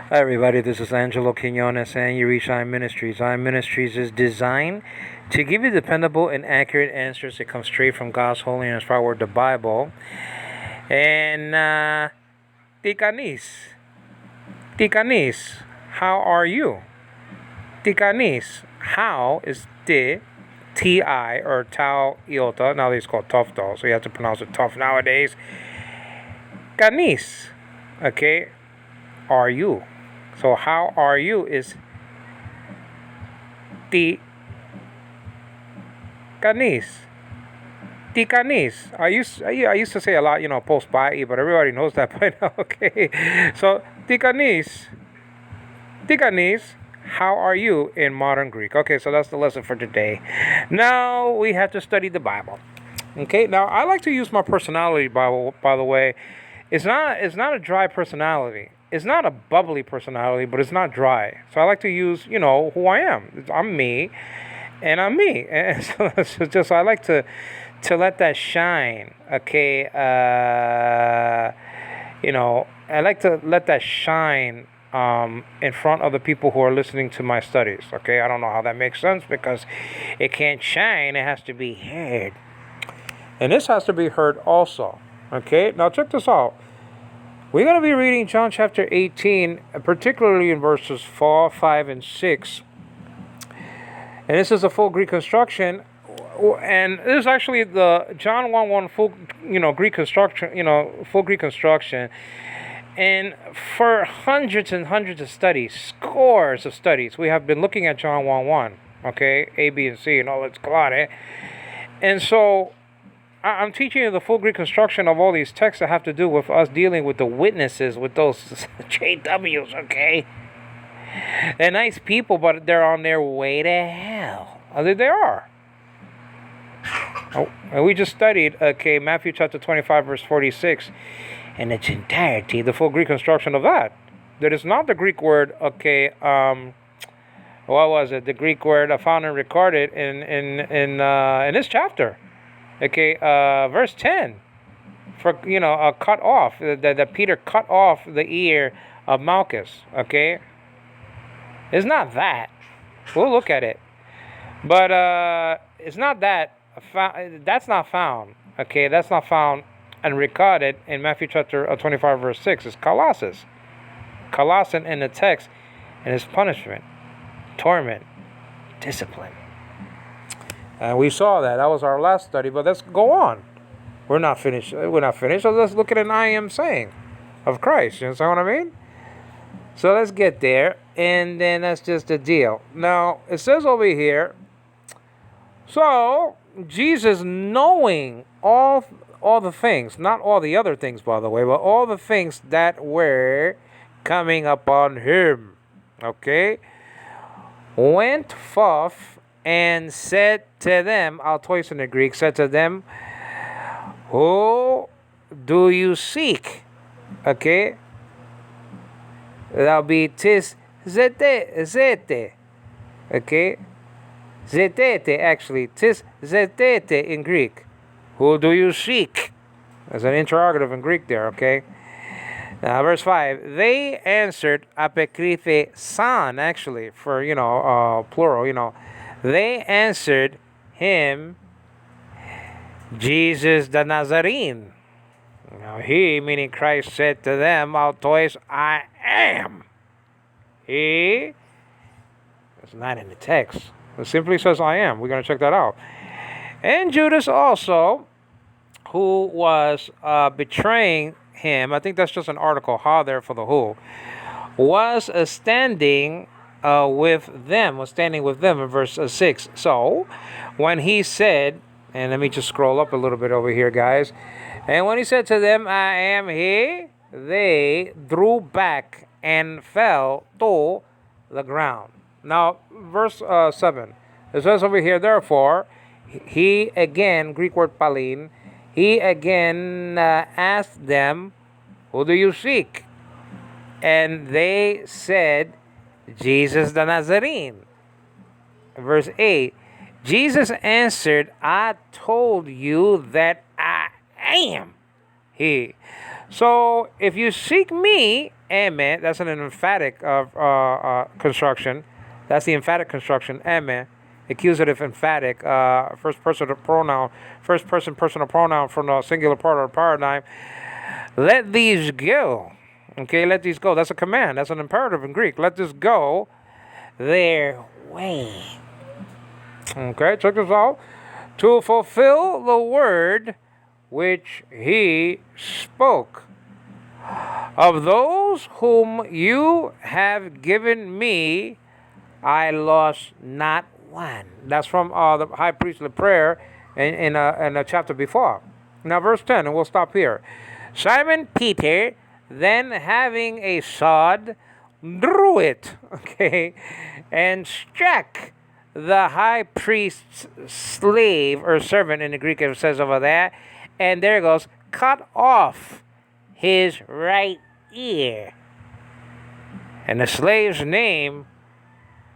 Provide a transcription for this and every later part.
Hi everybody, this is Angelo Quinones and you reach Ministries. Ministries is designed to give you dependable and accurate answers that come straight from God's holy and inspired word, the Bible. And Tikanis, Tikanis, how are you? Tikanis, how is Ti or Tau Iota. Nowadays it's called tough though, so you have to pronounce it tough nowadays. Canis, okay, are you? So how are you is ti canis. Ti canis. I used to say a lot, post by, but everybody knows that by now. Okay, so ti canis. Ti canis. How are you in modern Greek? Okay, so that's the lesson for today. Now we have to study the Bible. Okay, now I like to use my personality Bible. By the way, it's not a dry personality. It's not a bubbly personality, but it's not dry. So I like to use, who I am. I'm me, and I'm me. And so just I like to let that shine. Okay, I like to let that shine in front of the people who are listening to my studies. Okay, I don't know how that makes sense because it can't shine. It has to be heard, and this has to be heard also. Okay, now check this out. We're going to be reading John chapter 18, particularly in verses 4, 5, and 6. And this is a full Greek construction. And this is actually the John 1 1 full, Greek construction, full Greek construction. And for hundreds and hundreds of studies, scores of studies, we have been looking at John 1 1. Okay, A, B, and C, and all its clare. And so I'm teaching you the full Greek construction of all these texts that have to do with us dealing with the witnesses, with those JWs, okay? They're nice people, but they're on their way to hell. They are. Oh, and we just studied, okay, Matthew chapter 25, verse 46, in its entirety, the full Greek construction of that. That is not the Greek word, okay, what was it? The Greek word found and recorded in this chapter. Okay, verse 10, for, cut off, that Peter cut off the ear of Malchus, okay? It's not that. We'll look at it. But it's not that. That's not found, okay? That's not found and recorded in Matthew chapter 25, verse 6. It's Colossus. Colossus in the text, and it's punishment, torment, discipline. And we saw that. That was our last study, but let's go on. We're not finished. So let's look at an I am saying of Christ. You understand what I mean? So let's get there, and then that's just the deal. Now, it says over here, so Jesus, knowing all the things, not all the other things, by the way, but all the things that were coming upon him, okay, went forth and said to them, altois in the Greek, said to them, who do you seek? Okay? That'll be tis zete. Okay? Zetete, actually. Tis zetete in Greek. Who do you seek? There's an interrogative in Greek there, okay? Now, verse 5, they answered apokryphe san, actually, for, plural, They answered him, Jesus the Nazarene. Now he, meaning Christ, said to them, altois, I am. He, it's not in the text. It simply says I am. We're going to check that out. And Judas also, who was betraying him, I think that's just an article, ha there for the who, was standing with them in verse 6. So, when he said, and let me just scroll up a little bit over here, guys. And when he said to them, I am he, they drew back and fell to the ground. Now, verse 7. It says over here, therefore, he again, Greek word palin, he again asked them, who do you seek? And they said, Jesus the Nazarene. Verse 8, Jesus answered, I told you that I am he. So if you seek me, eme. That's an emphatic of construction. That's the emphatic construction, eme. Accusative emphatic, first person pronoun, first person personal pronoun from the singular part of the paradigm. Let these go. Okay, let these go. That's a command. That's an imperative in Greek. Let this go their way. Okay, check this out. To fulfill the word which he spoke. Of those whom you have given me, I lost not one. That's from the high priestly prayer in a chapter before. Now, verse 10, and we'll stop here. Simon Peter, then having a sword, drew it, okay, and struck the high priest's slave or servant in the Greek, it says over there, and there it goes, cut off his right ear. And the slave's name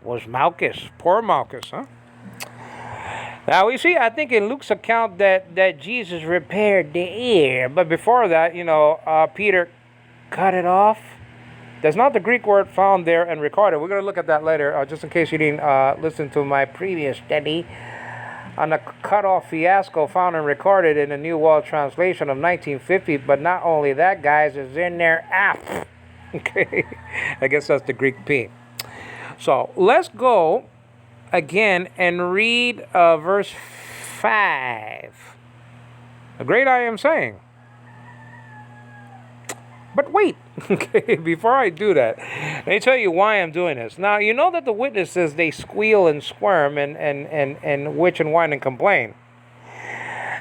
was Malchus. Poor Malchus, huh? Now we see, I think in Luke's account that Jesus repaired the ear, but before that, Peter cut it off. There's not the Greek word found there and recorded. We're going to look at that later, just in case you didn't listen to my previous study on the cut-off fiasco found and recorded in the New World Translation of 1950. But not only that, guys, it's in their app. Okay, I guess that's the Greek P. So let's go again and read verse 5. A great I am saying. But wait, okay, before I do that, let me tell you why I'm doing this. Now, you know that the witnesses, they squeal and squirm and witch and whine and complain.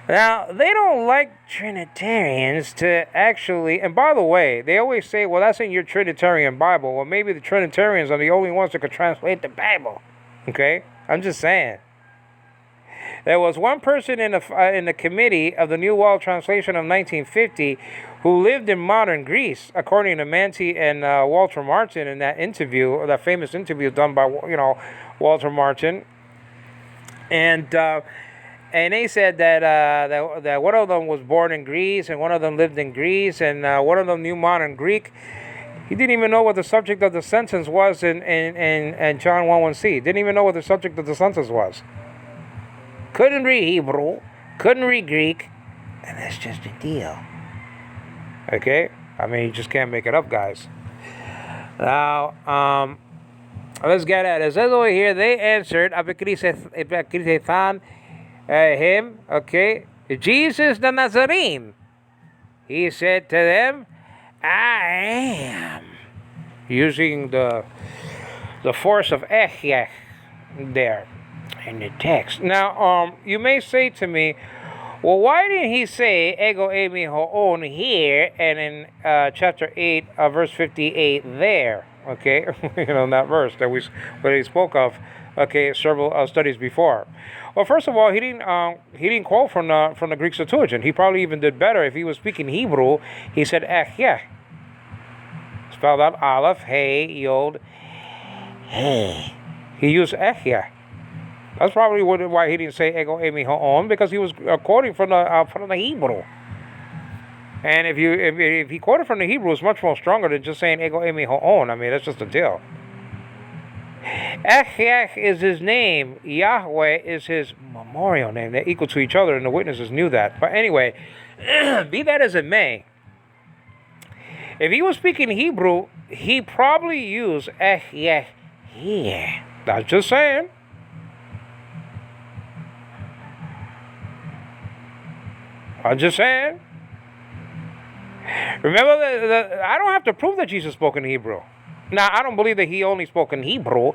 Now, they don't like Trinitarians to actually, and by the way, they always say, well, that's in your Trinitarian Bible. Well, maybe the Trinitarians are the only ones that could translate the Bible, okay? I'm just saying. There was one person in the committee of the New World Translation of 1950 who lived in modern Greece, according to Manti and Walter Martin in that interview, that famous interview done by Walter Martin, and they said that one of them was born in Greece and one of them lived in Greece and one of them knew modern Greek. He didn't even know what the subject of the sentence was in John 1:1c. Didn't even know what the subject of the sentence was. Couldn't read Hebrew, couldn't read Greek, and that's just a deal. Okay? I mean, you just can't make it up, guys. Now, let's get at it. It says over here, they answered, him, okay, Jesus the Nazarene. He said to them, I am. Using the force of Ehyeh there in the text. Now, you may say to me, well, why didn't he say ego eimi hoon here and in chapter 8, verse 58 there? Okay, in that verse that he spoke of, okay, several studies before. Well, first of all, he didn't quote from the Greek Septuagint. He probably even did better if he was speaking Hebrew. He said Ehyeh, spelled out Aleph, Hey, Yod, Hey. He used Ehyeh. That's probably why he didn't say ego eimi hoon, because he was quoting from the Hebrew. And if he quoted from the Hebrew, it's much more stronger than just saying ego eimi hoon. I mean, that's just a deal. Ehyeh is his name. Yahweh is his memorial name. They're equal to each other, and the witnesses knew that. But anyway, be that as it may, if he was speaking Hebrew, he probably used Ehyeh here. That's just saying. I'm just saying. Remember, I don't have to prove that Jesus spoke in Hebrew. Now, I don't believe that he only spoke in Hebrew.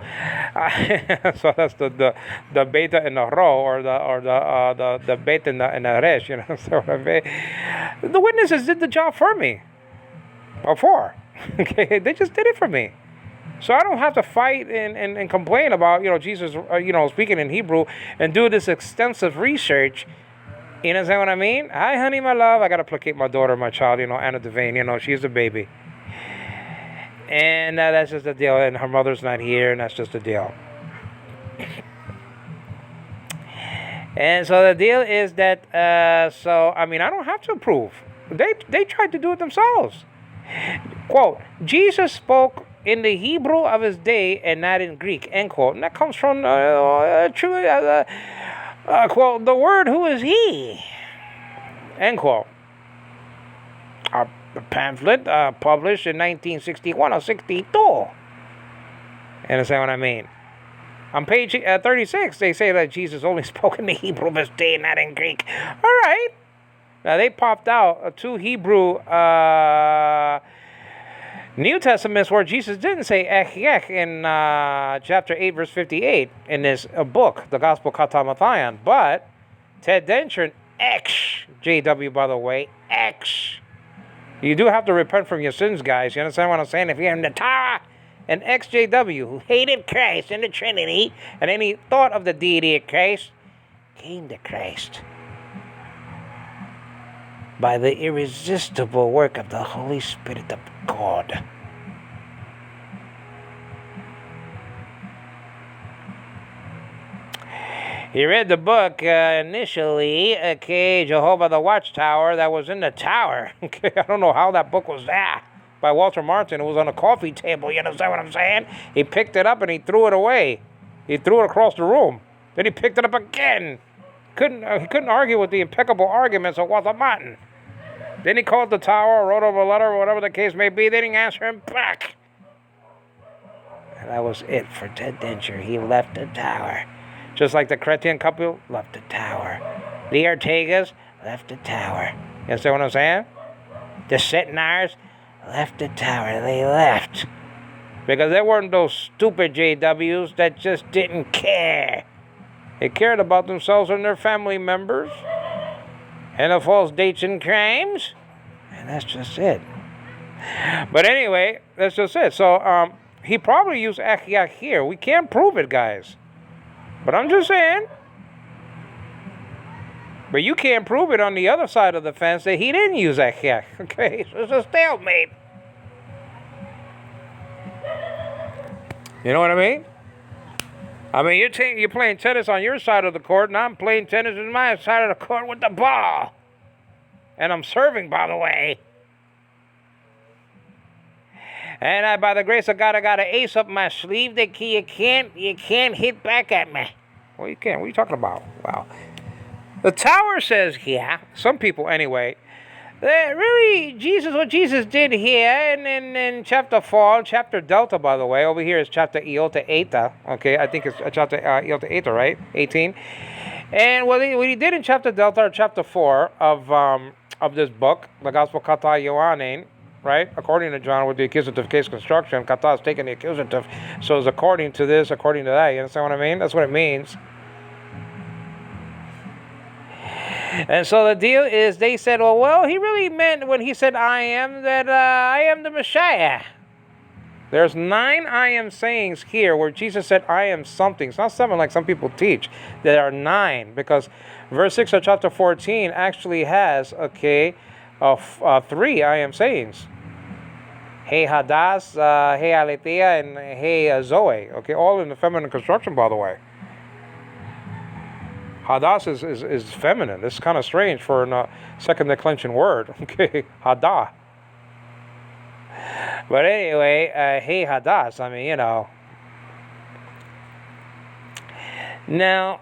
So that's the beta and the ro, or the beta and the resh. So the witnesses did the job for me. Before, okay, they just did it for me. So I don't have to fight and complain about Jesus speaking in Hebrew and do this extensive research. You understand what I mean? Hi, honey, my love. I got to placate my daughter, my child, Anna Devane. She's a baby. And that's just the deal. And her mother's not here, and that's just the deal. And so the deal is that, I don't have to prove. They tried to do it themselves. Quote, Jesus spoke in the Hebrew of his day and not in Greek, end quote. And that comes from, quote, the word who is he, end quote. A pamphlet published in 1961 or 62. Understand what I mean? On page 36, they say that Jesus only spoke in the Hebrew of his day, not in Greek. All right. Now, they popped out two Hebrew New Testaments where Jesus didn't say ech in chapter 8, verse 58 in this book, the Gospel Kata Mathayan. But Ted Dencher, X, JW, by the way, X. You do have to repent from your sins, guys. You understand what I'm saying? If you're in the Torah, an XJW who hated Christ and the Trinity and any thought of the deity of Christ came to Christ by the irresistible work of the Holy Spirit of God. He read the book initially, okay, Jehovah the Watchtower, that was in the tower. Okay, I don't know how that book was there. By Walter Martin. It was on a coffee table, you understand what I'm saying? He picked it up and he threw it away. He threw it across the room. Then he picked it up again. He couldn't argue with the impeccable arguments of Walter Martin. Then he called the tower, wrote over a letter, or whatever the case may be. They didn't answer him back. And that was it for Ted Dencher. He left the tower. Just like the Chrétien couple left the tower. The Ortegas left the tower. You understand what I'm saying? The Setnars left the tower. They left. Because they weren't those stupid JWs that just didn't care. They cared about themselves and their family members. And the false dates and crimes. And that's just it. But anyway, that's just it. So, he probably used Achiach here. We can't prove it, guys. But I'm just saying. But you can't prove it on the other side of the fence that he didn't use Achiach. Okay, so it's a stalemate. You know what I mean? I mean, you're playing tennis on your side of the court, and I'm playing tennis on my side of the court with the ball. And I'm serving, by the way. And I, by the grace of God, I got an ace up my sleeve that you can't hit back at me. Well, you can't. What are you talking about? Wow. The tower says here, some people anyway, that really what Jesus did here in chapter 4, chapter Delta, by the way, over here is chapter Iota Eta. Okay, I think it's chapter Iota Eta, right? 18. And what he did in chapter Delta, or chapter 4 of this book, the Gospel Kata Yohanan, right? According to John, with the accusative case construction, Kata is taking the accusative. So it's according to this, according to that. You understand what I mean? That's what it means. And so the deal is, they said, well, he really meant when he said I am, that I am the Messiah. There's 9 I am sayings here where Jesus said I am something. It's not 7 like some people teach. There are 9 because verse 6 of chapter 14 actually has, 3 I am sayings. Hey Hadas, hey Aletheia, and hey Zoe. Okay, all in the feminine construction, by the way. Hadas is feminine. It's kind of strange for a second declension word. Okay, Hadah. But anyway, hey Hadas. I mean, you know. Now,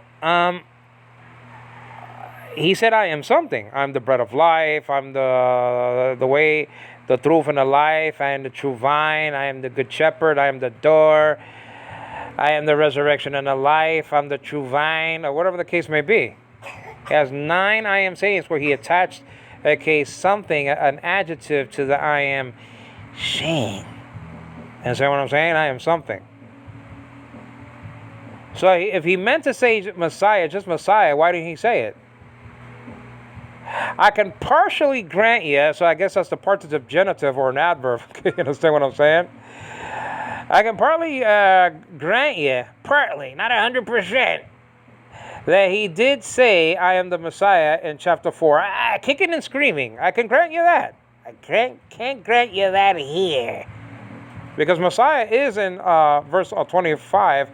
he said, I am something. I'm the bread of life. I'm the way, the truth, and the life. I am the true vine. I am the good shepherd. I am the door. I am the resurrection and the life. I'm the true vine, or whatever the case may be. He has 9 I am sayings where he attached, something, an adjective to the I am saying. And so what I'm saying, I am something. So if he meant to say Messiah, just Messiah, why didn't he say it? I can partially grant you, so I guess that's the partitive genitive or an adverb. You understand what I'm saying? I can partly grant you, partly, not 100%, that he did say, I am the Messiah in chapter 4. Kicking and screaming. I can grant you that. I can't grant you that here. Because Messiah is in verse 25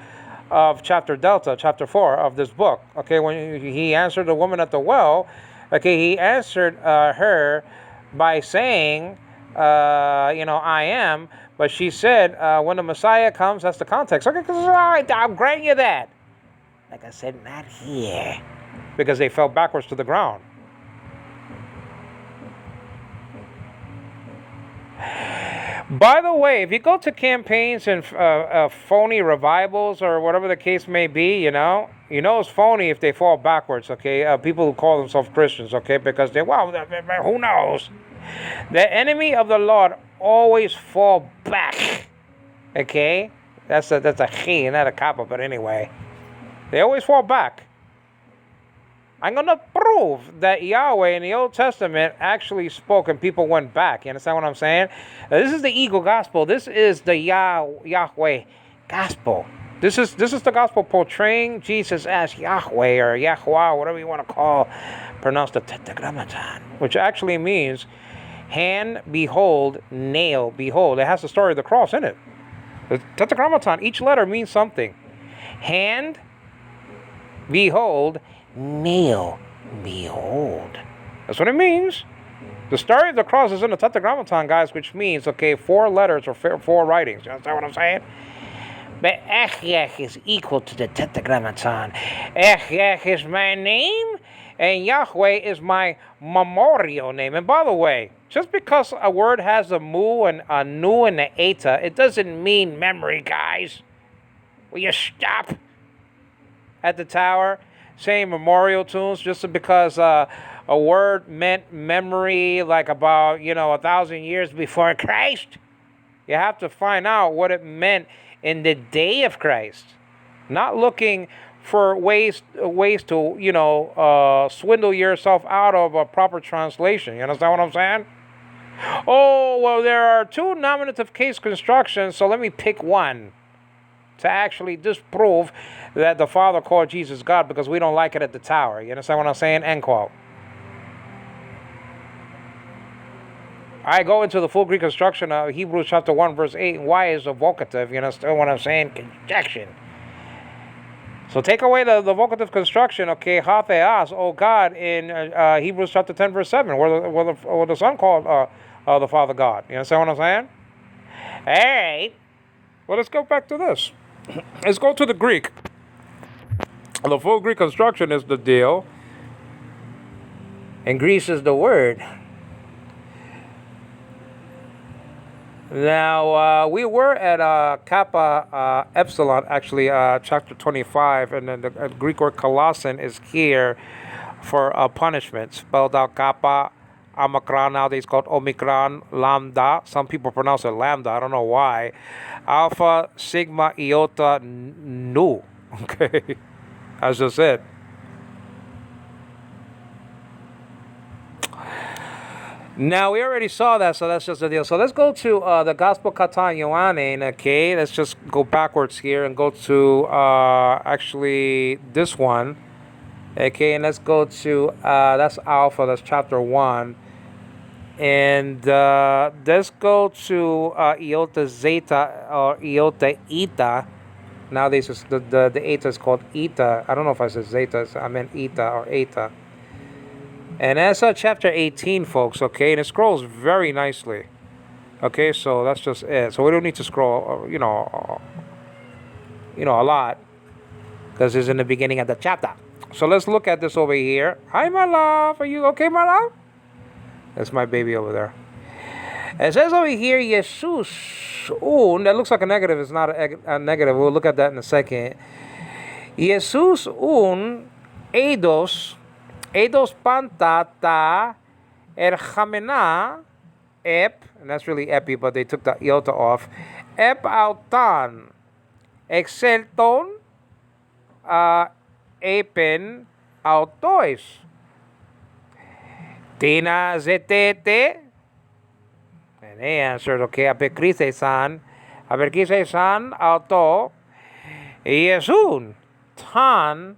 of chapter Delta, chapter 4 of this book. Okay, when he answered the woman at the well, he answered her by saying I am. But she said, when the Messiah comes, that's the context. Okay, all right, I'll grant you that. Like I said, not here. Because they fell backwards to the ground. By the way, if you go to campaigns and phony revivals or whatever the case may be, it's phony if they fall backwards, okay? People who call themselves Christians, okay? Because who knows? The enemy of the Lord always fall back, okay? That's a chi, not a kappa, but anyway. They always fall back. I'm going to prove that Yahweh in the Old Testament actually spoke and people went back. You understand what I'm saying? This is the ego gospel. This is the Yahweh gospel. This is the gospel portraying Jesus as Yahweh or Yahweh, whatever you want to pronounce the tetragrammaton, which actually means hand, behold, nail, behold. It has the story of the cross in it. The tetragrammaton, each letter means something. Hand, behold, nail, behold. That's what it means. The story of the cross is in the tetragrammaton, guys, which means, 4 letters or 4 writings. You understand what I'm saying? But Ech is equal to the tetragrammaton. Ech is my name, and Yahweh is my memorial name. And by the way, just because a word has a mu and a nu and an eta, it doesn't mean memory, guys. Will you stop at the tower saying memorial tunes just because a word meant memory like about 1,000 years before Christ? You have to find out what it meant in the day of Christ, not looking for ways to swindle yourself out of a proper translation. You understand what I'm saying? Oh, well, there are 2 nominative case constructions, so let me pick one to actually disprove that the Father called Jesus God because we don't like it at the tower. You understand what I'm saying? End quote. I go into the full Greek construction of Hebrews chapter 1, verse 8, and why is a vocative? You understand what I'm saying? Conjunction. So take away the vocative construction, hatheas, oh God, in Hebrews chapter 10, verse 7, where the Son called the Father God. You understand what I'm saying? All right. Well, let's go back to this. Let's go to the Greek. The full Greek construction is the deal. And Greece is the word. Now, we were at Kappa Epsilon, actually, chapter 25, and then the Greek word Colossan is here for punishment, spelled out Kappa, Omicron, nowadays called Omicron, Lambda. Some people pronounce it Lambda, I don't know why. Alpha, Sigma, Iota, Nu. Okay, that's just it. Now, we already saw that, so that's just the deal. So let's go to the Gospel Katan Ioannein, okay? Let's just go backwards here and go to actually this one, okay? And let's go to, that's Alpha, that's chapter 1. And let's go to Iota Zeta or Iota Eta. Nowadays, the Eta is called Eta. I don't know if I said Zeta, I meant Eta or Eta. And that's chapter 18, folks, okay? And it scrolls very nicely. Okay, so that's just it. So we don't need to scroll, a lot. Because it's in the beginning of the chapter. So let's look at this over here. Hi, my love. Are you okay, my love? That's my baby over there. It says over here, Jesus. Un, that looks like a negative. It's not a negative. We'll look at that in a second. Jesus un eidos pantata erchamena ep, and that's really epi, but they took the iota off. Ep autan excelton epen autois tina zetete. And they answered, okay, apekrise san auto yesun tan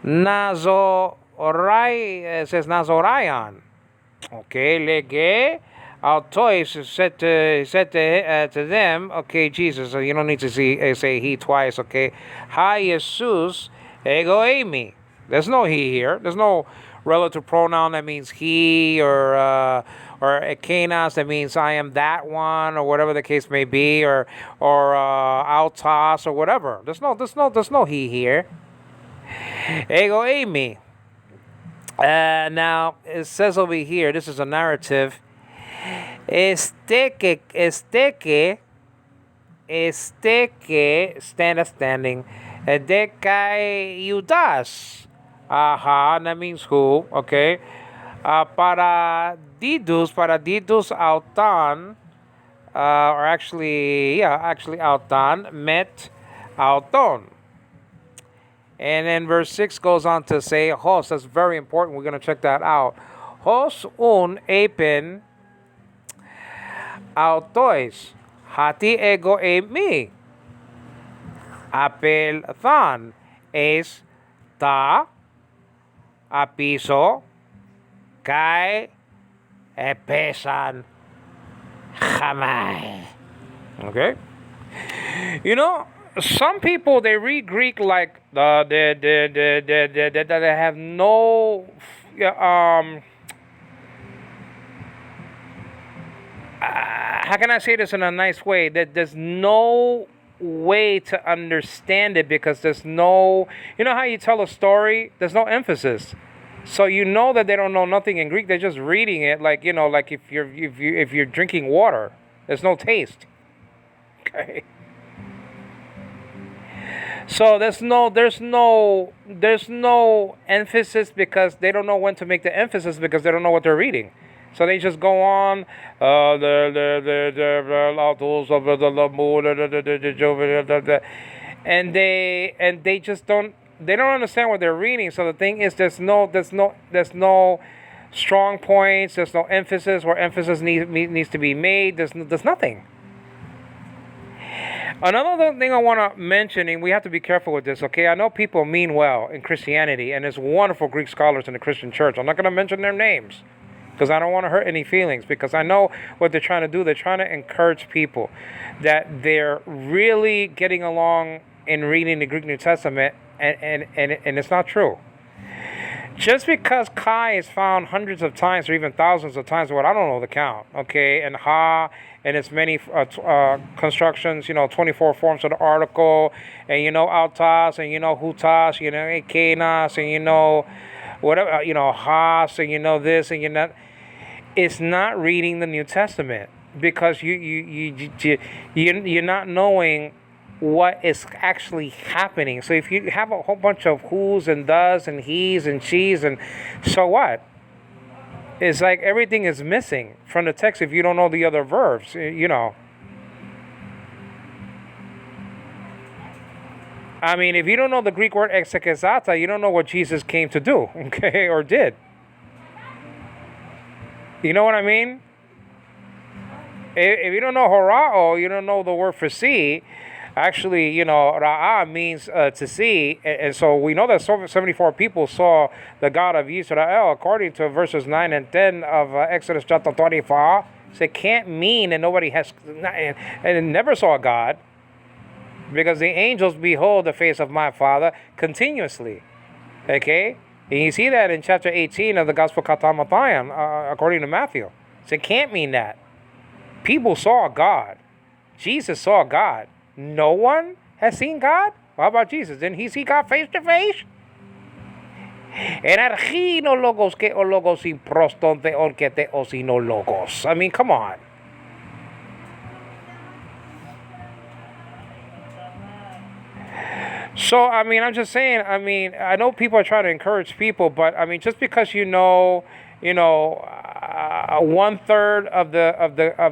Nazorai, it says Nazorion. Okay, lege autois said to them, okay, Jesus, you don't need to say he twice, okay. Hi, Jesus, ego eimi. There's no he here. There's no relative pronoun that means he or or ekenas, that means I am that one, or whatever the case may be, or autos, or whatever. There's no he here. Ego eimi. Now it says over here, this is a narrative. Standing. Dekai Judas. Aha, that means who? Okay. Para didus autan, or actually autan met auton. And then verse 6 goes on to say, hos, that's very important. We're going to check that out. Hos un epen autois, hati ego me. Apel than es ta apiso kai epesan jamai. Okay? You know, some people, they read Greek like they have no how can I say this in a nice way? That there's no way to understand it, because there's no, you know how you tell a story, there's no emphasis. So you know that they don't know nothing in Greek. They're just reading it like, you know, like if you're drinking water, there's no taste. Okay. So there's no emphasis, because they don't know when to make the emphasis, because they don't know what they're reading. So they just go on, and they just don't understand what they're reading. So the thing is, there's no strong points. There's no emphasis where emphasis needs to be made. There's nothing. Another thing I want to mention, and we have to be careful with this, okay? I know people mean well in Christianity, and there's wonderful Greek scholars in the Christian church. I'm not going to mention their names, because I don't want to hurt any feelings, because I know what they're trying to do. They're trying to encourage people that they're really getting along in reading the Greek New Testament, and it's not true. Just because Kai is found hundreds of times or even thousands of times, well, I don't know the count, okay, and Ha and its many constructions, 24 forms of the article, and autas, and hutas, ekenas, and whatever, has, and this, and that. It's not reading the New Testament, because you're not knowing what is actually happening. So if you have a whole bunch of who's and does and he's and she's, and so what? It's like everything is missing from the text if you don't know the other verbs, I mean, if you don't know the Greek word exekesata, you don't know what Jesus came to do, okay, or did. You know what I mean? If you don't know horao, you don't know the word for see. Actually, Ra'ah means to see. And so we know that 74 people saw the God of Israel, according to verses 9 and 10 of Exodus chapter 24. So it can't mean that nobody has, and never saw God, because the angels behold the face of my Father continuously. Okay? And you see that in chapter 18 of the Gospel Katamathayan, according to Matthew. So it can't mean that. People saw God. Jesus saw God. No one has seen God? How about Jesus? Didn't he see God face to face? I mean, come on. So, I mean, I'm just saying, I know people are trying to encourage people, but, just because you know, 1/3 of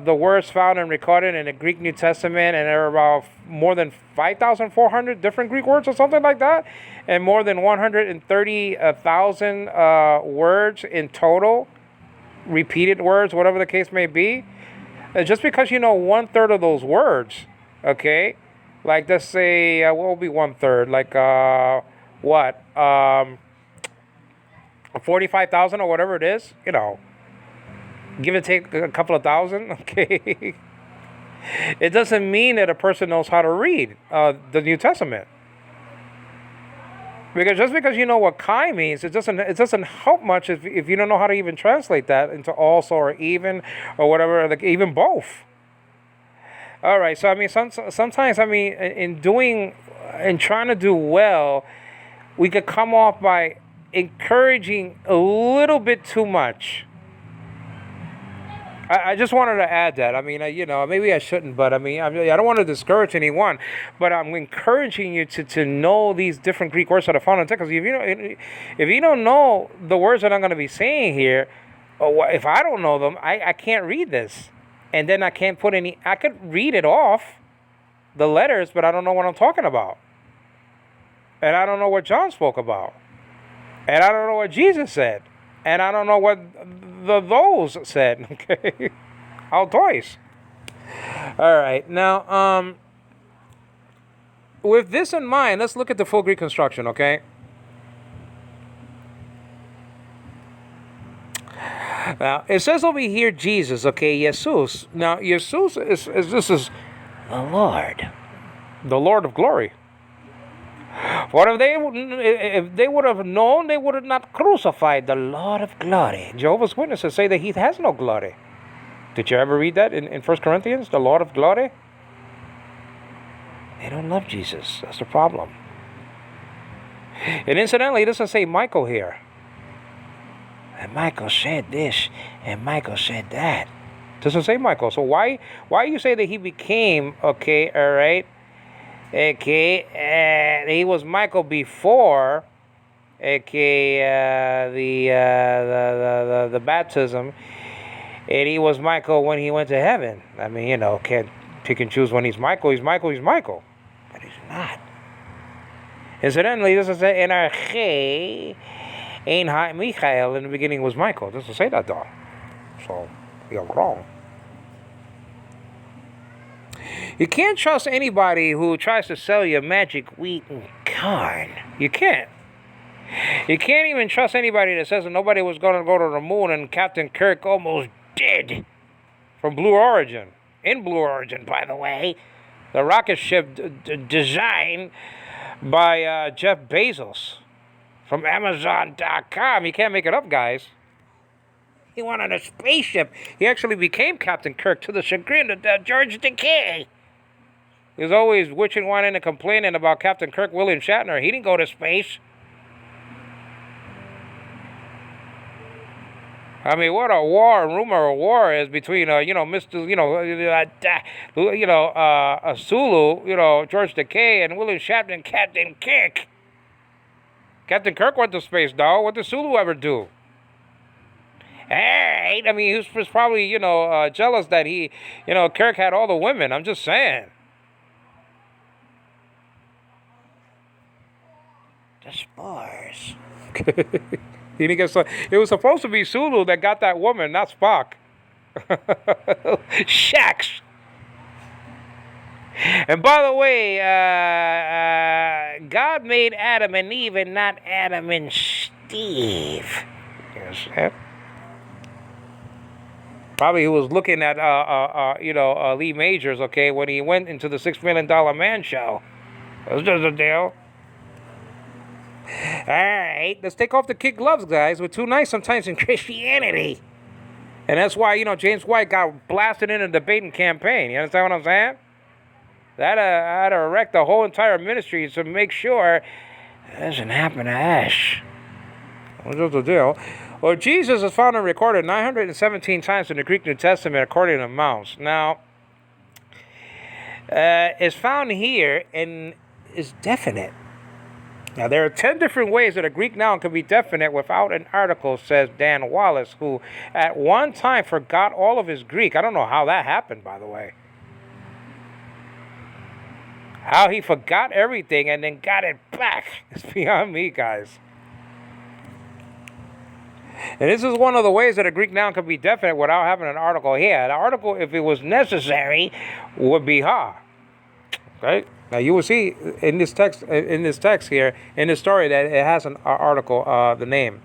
the words found and recorded in the Greek New Testament, and there are about more than 5,400 different Greek words or something like that, and more than 130,000 words in total, repeated words, whatever the case may be. Just because you know 1/3 of those words, okay, like let's say what will be 1/3, like 45,000 or whatever it is, give or take a couple of thousand, okay? It doesn't mean that a person knows how to read the New Testament. Because just because you know what "kai" means, it doesn't help much if you don't know how to even translate that into also or even or whatever, like even both. All right. So I mean, sometimes I mean, in trying to do well, we could come off by encouraging a little bit too much. I just wanted to add that. I mean, maybe I shouldn't, but I mean, I don't want to discourage anyone, but I'm encouraging you to know these different Greek words that are found in text. Because if you don't know the words that I'm going to be saying here, or if I don't know them, I can't read this, and then I can't put any. I could read it off, the letters, but I don't know what I'm talking about, and I don't know what John spoke about, and I don't know what Jesus said. And I don't know what those said. Okay, I'll twice. All right. Now, with this in mind, let's look at the full Greek construction. Okay. Now it says over here Jesus. Okay, Jesus. Now Jesus is this is the Lord of glory. For if they would have known, they would have not crucified the Lord of glory. Jehovah's Witnesses say that he has no glory. Did you ever read that in 1 Corinthians, the Lord of glory? They don't love Jesus. That's the problem. And incidentally, it doesn't say Michael here. And Michael said this, and Michael said that. It doesn't say Michael. So why you say that he became, okay, all right, okay, and he was Michael before, okay, the baptism, and he was Michael when he went to heaven. I mean, can't pick and choose when he's Michael. He's Michael. He's Michael, but he's not. Incidentally, this is Enerche, Ein Michael. In the beginning was Michael. It doesn't say that though, so you're wrong. You can't trust anybody who tries to sell you magic wheat and corn. You can't. You can't even trust anybody that says that nobody was going to go to the moon and Captain Kirk almost did. From Blue Origin. In Blue Origin, by the way. The rocket ship designed by Jeff Bezos. From Amazon.com. You can't make it up, guys. He went on a spaceship. He actually became Captain Kirk to the chagrin of George Takei. He was always witching, whining, and complaining about Captain Kirk, William Shatner. He didn't go to space. I mean, what a rumor of war is between, Mr., Sulu, George Takei, and William Shatner and Captain Kirk. Captain Kirk went to space, dog. What did Sulu ever do? Hey, I mean, he was probably, jealous that Kirk had all the women. I'm just saying. The spores. He didn't get so. It was supposed to be Sulu that got that woman, not Spock. Shax. And by the way, God made Adam and Eve and not Adam and Steve. Yes. Probably he was looking at Lee Majors, okay, when he went into the $6 Million Man show. That's just a deal. All right, let's take off the kid gloves, guys. We're too nice sometimes in Christianity. And that's why, James White got blasted in a debating campaign. You understand what I'm saying? That had to wreck the whole entire ministry to make sure it doesn't happen to us. That's just the deal. Well, Jesus is found and recorded 917 times in the Greek New Testament according to Mounce. Now, it's found here and is definite. Now, there are 10 different ways that a Greek noun can be definite without an article, says Dan Wallace, who at one time forgot all of his Greek. I don't know how that happened, by the way. How he forgot everything and then got it back is beyond me, guys. And this is one of the ways that a Greek noun can be definite without having an article here. The article, if it was necessary, would be ha. Okay? Now you will see in this text here, in this story, that it has an article, the name.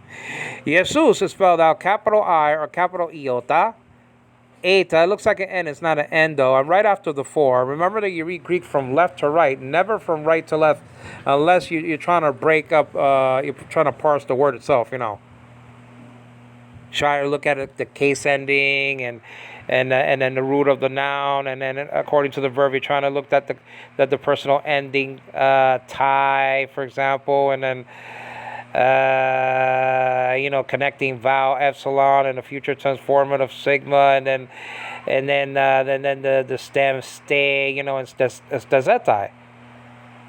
Jesus is spelled out capital I or capital Iota, Eta. It looks like an N. It's not an N, though. I'm right after the 4. Remember that you read Greek from left to right, never from right to left, unless you're trying to break up, you're trying to parse the word itself, Try to look at it, the case ending and then the root of the noun, and then according to the verb, you're trying to look at the personal ending, tie, for example, and then connecting vowel epsilon and the future transformative sigma, and then the stem stay, and stazetai.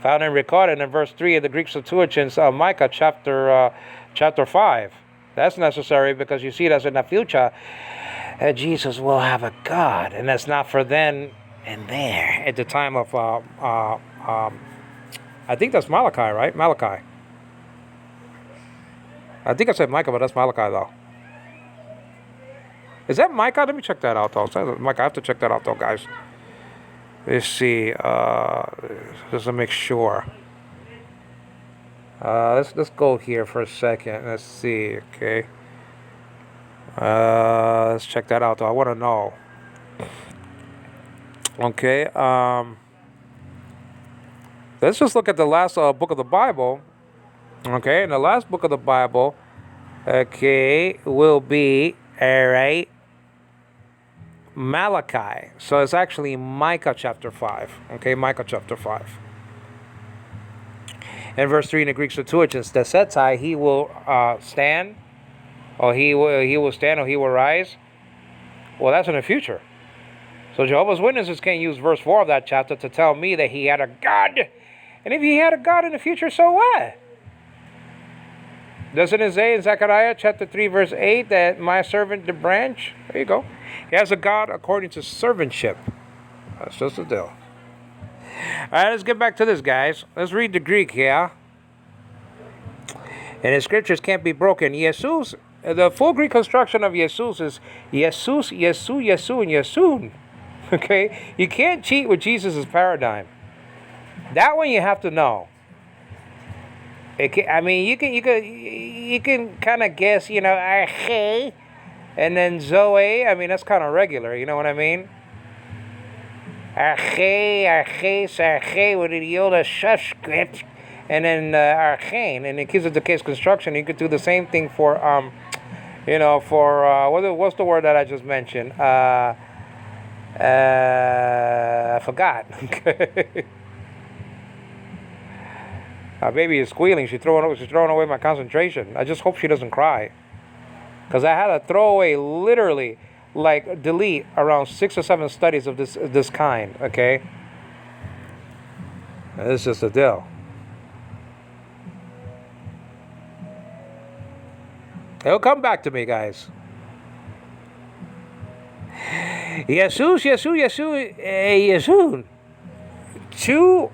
Found and recorded in verse 3 of the Greek Septuagint, Micah chapter 5. That's necessary because you see that's in the future. Jesus will have a God, and that's not for then and there. At the time of, I think that's Malachi, right? Malachi. I think I said Micah, but that's Malachi, though. Is that Micah? Let me check that out, though. Micah, I have to check that out, though, guys. Let's see. Just to make sure. Let's go here for a second. Let's see. Okay. Let's check that out, though. I want to know. Okay. Let's just look at the last book of the Bible. Okay, and the last book of the Bible, okay, will be, all right, Malachi. So it's actually Micah chapter 5. Okay, Micah chapter 5. In verse 3 in the Greek Septuagint, Stasetai, he will stand, or he will stand, or he will rise. Well, that's in the future. So Jehovah's Witnesses can't use verse 4 of that chapter to tell me that he had a God. And if he had a God in the future, so what? Doesn't it say in Zechariah chapter 3 verse 8 that my servant the branch? There you go. He has a God according to servantship. That's just a deal. Alright, let's get back to this, guys. Let's read the Greek here. And the scriptures can't be broken. Jesus, the full Greek construction of Jesus is Jesus, Yesu, Yesu, and Yesun. Okay? You can't cheat with Jesus' paradigm. That one you have to know. You can kind of guess, Arche, and then Zoe. I mean, that's kind of regular. You know what I mean? Arche, with the Yoda script, and then Archane. And in case of the case construction, you could do the same thing for what's the word that I just mentioned? I forgot. My baby is squealing. She's throwing away my concentration. I just hope she doesn't cry. Because I had to throw away, literally, like delete around 6 or 7 studies of this kind. Okay? It's just a deal. It'll come back to me, guys. Yesus. Two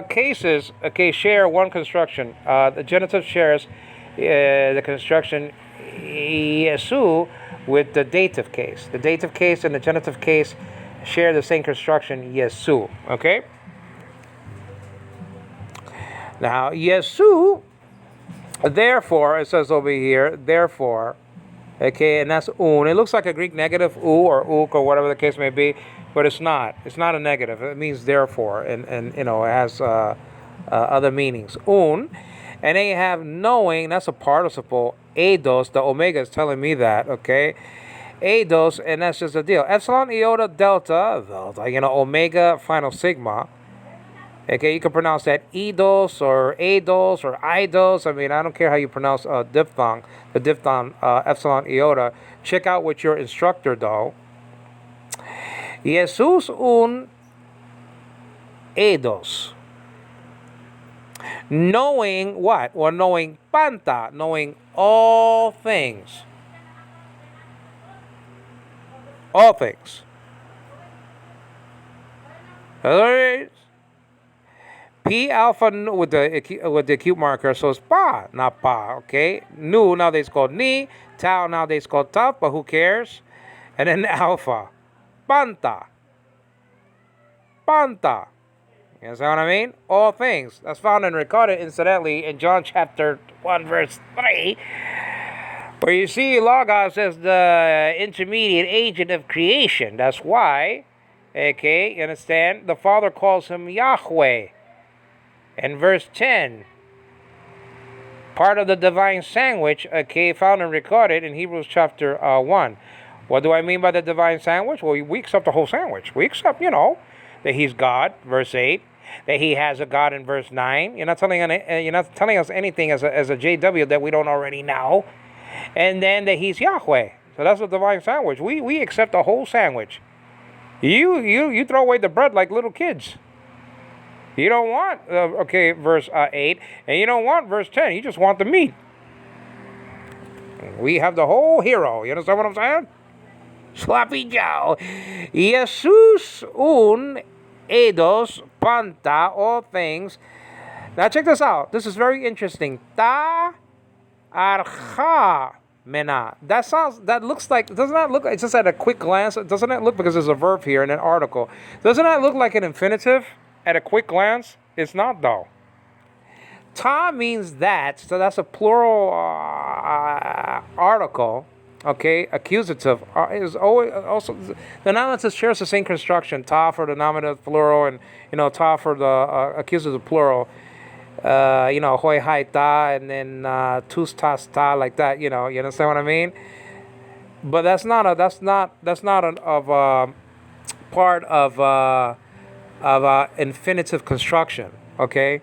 cases, share one construction. The genitive shares the construction Yesu with the dative case. The dative case and the genitive case share the same construction, Yesu. Okay? Now, Yesu, therefore, it says over here, therefore, okay, and that's un. It looks like a Greek negative, u or uk or whatever the case may be, but it's not. It's not a negative. It means therefore, and it has other meanings. Un, and then you have knowing. That's a participle. Eidos. The omega is telling me that. Okay, eidos, and that's just a deal. Epsilon, iota, delta. Omega, final sigma. Okay, you can pronounce that eidos or eidos or eidos. I mean, I don't care how you pronounce diphthong. The diphthong epsilon, iota. Check out with your instructor, though. Jesus un eidos. Knowing what? Or knowing panta, knowing all things. All things. Alright. P alpha with the acute marker, so it's pa, not pa, okay? Nu nowadays called ni, tau nowadays called tough, but who cares? And then alpha. Panta. Panta. You understand what I mean? All things. That's found and recorded, incidentally, in John chapter 1, verse 3. But you see, Logos is the intermediate agent of creation. That's why, okay, you understand? The Father calls him Yahweh. In verse 10, part of the divine sandwich, okay, found and recorded in Hebrews chapter 1. What do I mean by the divine sandwich? Well, we accept the whole sandwich. We accept, that he's God, verse 8, that he has a God in verse 9. You're not telling us anything as a JW that we don't already know. And then that he's Yahweh. So that's the divine sandwich. We accept the whole sandwich. You throw away the bread like little kids. You don't want, verse 8, and you don't want verse 10. You just want the meat. We have the whole hero. You understand what I'm saying? Sloppy Joe. Jesus un eidos panta, all things. Now check this out. This is very interesting. Ta archa mena. Doesn't that look, it's just at a quick glance, doesn't that look, because there's a verb here in an article, doesn't that look like an infinitive at a quick glance? It's not, though. Ta means that, so that's a plural article, okay, accusative. Is always also, the nominative shares the same construction, ta for the nominative plural, and, ta for the accusative plural. Hoi hai ta, and then tus tas ta, like that. You understand what I mean? But that's not part of infinitive construction. Okay.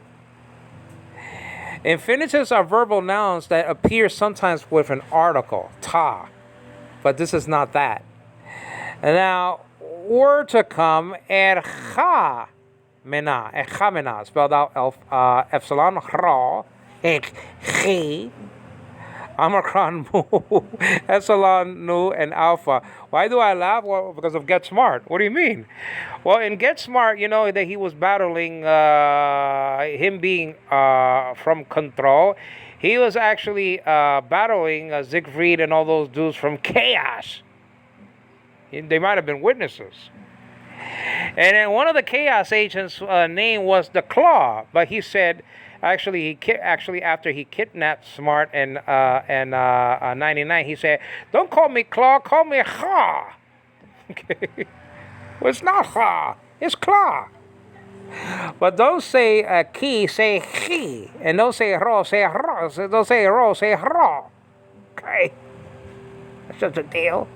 Infinitives are verbal nouns that appear sometimes with an article, ta, but this is not that. And now, word to come, ercha mena, spelled out epsilon ra, chi, omicron mu, epsilon nu, and alpha. Why do I laugh? Well, because of Get Smart. What do you mean? Well, in Get Smart, that he was battling him being from control. He was actually battling Siegfried and all those dudes from chaos. They might have been witnesses. And then one of the chaos agents' name was the Claw, but he said, actually after he kidnapped Smart and 99, he said, "Don't call me Claw, call me Ha." Okay, well, it's not Ha, it's Claw. But don't say Ki, say Chi, and don't say Ro, say Ro. Don't say Ro, say Ro. Okay, that's just a deal.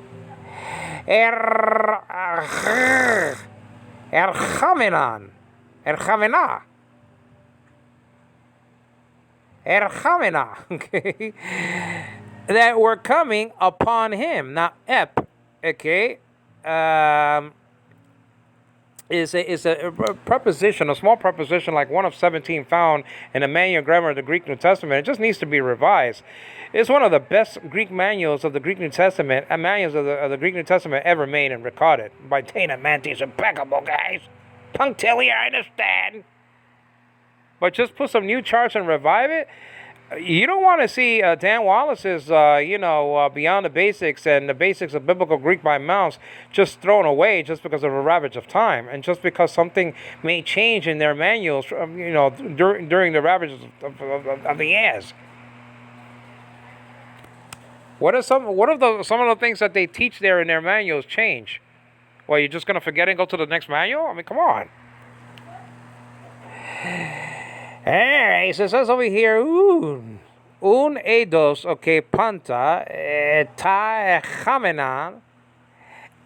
Erchamenah, okay, that were coming upon him. Now, okay, is a preposition, a small preposition, like one of 17 found in the manual grammar of the Greek New Testament. It just needs to be revised. It's one of the best Greek manuals of the Greek New Testament, manuals of the Greek New Testament ever made and recorded by Dana Mantis. Impeccable, guys. Punctiliar, I understand. But just put some new charts and revive it. You don't want to see Dan Wallace's, Beyond the Basics and the Basics of Biblical Greek by Mounts just thrown away just because of a ravage of time, and just because something may change in their manuals, during the ravages of the years. What if some of the things that they teach there in their manuals change? Well, you're just going to forget and go to the next manual? I mean, come on. Alright, so it says over here, un eidos, okay, panta, ta chamenan,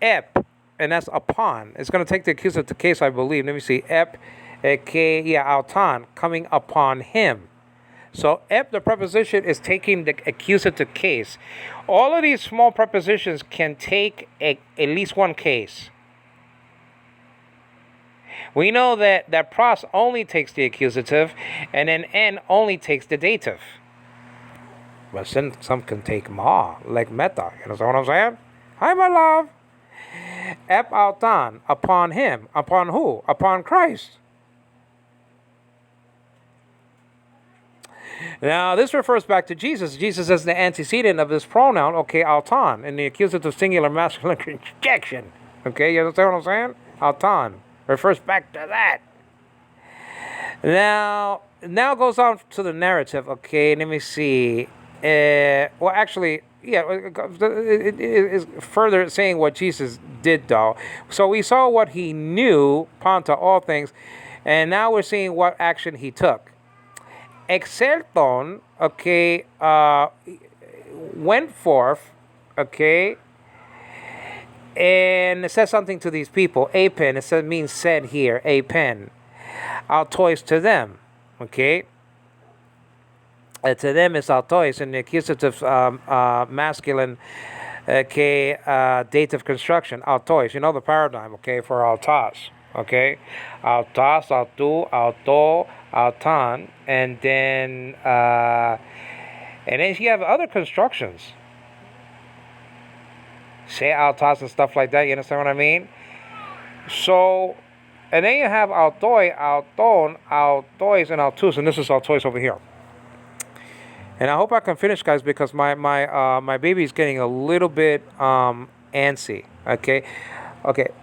ep, and that's upon. It's going to take the accusative to case, I believe. Let me see, ep, altan, coming upon him. So ep, the preposition, is taking the accusative case. All of these small prepositions can take at least one case. We know that pros only takes the accusative, and then n only takes the dative. But some can take ma, like meta. You know what I'm saying? Hi, my love. Ep altan, upon him. Upon who? Upon Christ. Now, this refers back to Jesus. Jesus is the antecedent of this pronoun, okay, altan, in the accusative singular masculine conjunction. Okay, you understand what I'm saying? Altan refers back to that. Now goes on to the narrative. Okay, let me see. Well, actually, yeah, it is further saying what Jesus did, though. So we saw what he knew, Panta, all things, and now we're seeing what action he took. Exerton, okay, went forth, okay, and it says something to these people. Apen, it says, means said here, apen. Altois to them, okay. To them is altois in the accusative masculine, okay, dative construction. Altois, you know the paradigm, okay, for altas, okay. Altas, altu, alto, altan, and then you have other constructions. Say altas and stuff like that. You understand what I mean? So, and then you have altoi, alton, altois, and altus, and this is altois over here. And I hope I can finish, guys, because my baby is getting a little bit antsy. Okay.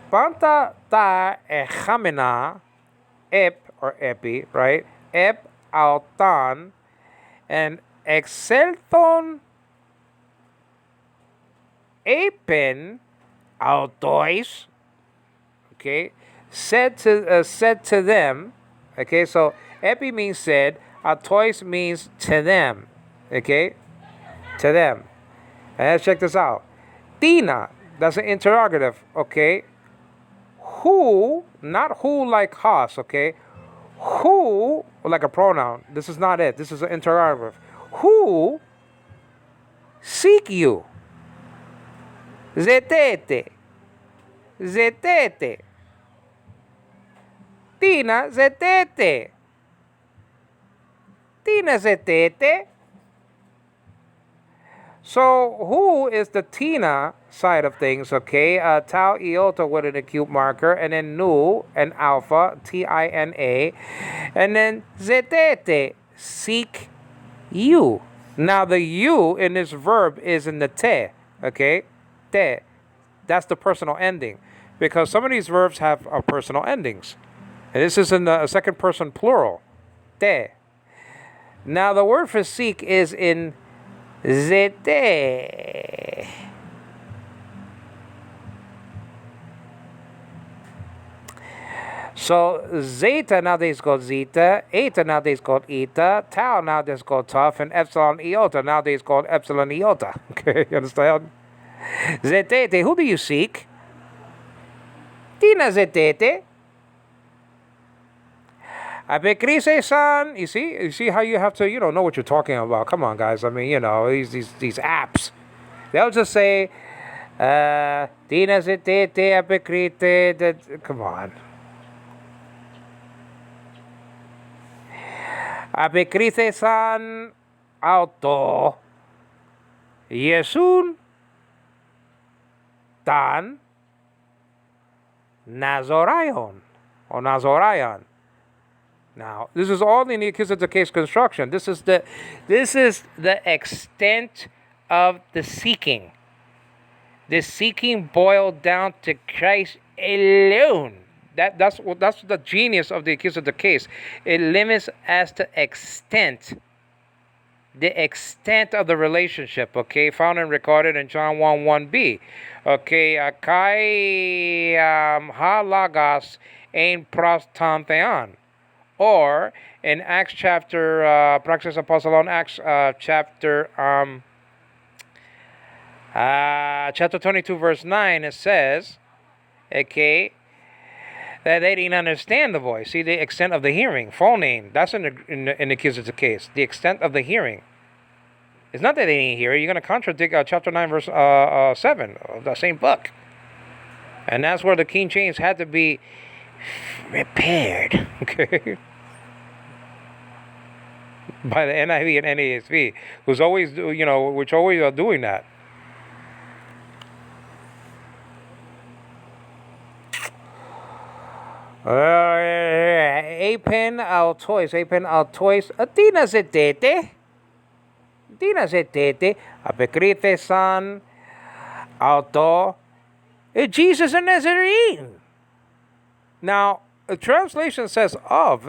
Panta ta echamena ep or epi, right? Ep altan and exelton apen altois. Okay, said to them. Okay, so epi means said, altois means to them. Okay, to them. And let's check this out. Tina, that's an interrogative. Okay, who, not who like Haas. Okay, who like a pronoun. This is not it. This is an interrogative. Who seek you? Zetete. Zetete. Tina zetete. Tina zetete. So who is the Tina side of things, okay? Tau iota with an acute marker, and then nu and alpha, Tina, and then zetete, seek you. Now the you in this verb is in the te, okay? Te. That's the personal ending, because some of these verbs have personal endings. And this is in the second person plural, te. Now the word for seek is in zete. So zeta nowadays called zeta, eta nowadays called eta, tau nowadays called tough, and epsilon iota nowadays called epsilon iota. Okay, you understand? Zetete, who do you seek? Tina zetete. Apekrise san. You see how you have to, know what you're talking about. Come on, guys. I mean, these apps. They'll just say, Tina zetete apekrite. Come on. Apekrite san auto. Yesun tan Nazorayon or Nazorayan. Now, this is all in the accusative case construction. This is the extent of the seeking. The seeking boiled down to Christ alone. That's the genius of the accusative case. It limits as to extent. The extent of the relationship, okay, found and recorded in John 1:1b. Okay, Akai halagos ein pros ton theon. Or in Acts chapter, Praxis Apostolon, Acts chapter 22, verse 9, it says, okay, that they didn't understand the voice. See, the extent of the hearing, phoneme, that's in the accusative case. The extent of the hearing. It's not that they didn't hear it. You're going to contradict chapter 9, verse 7 of the same book. And that's where the King James had to be repaired, okay, by the NIV and NASV, which always are doing that. Apen altois, Athena zetete, apekrite san, auto, Jesus a Nazarene. Now, the translation says of,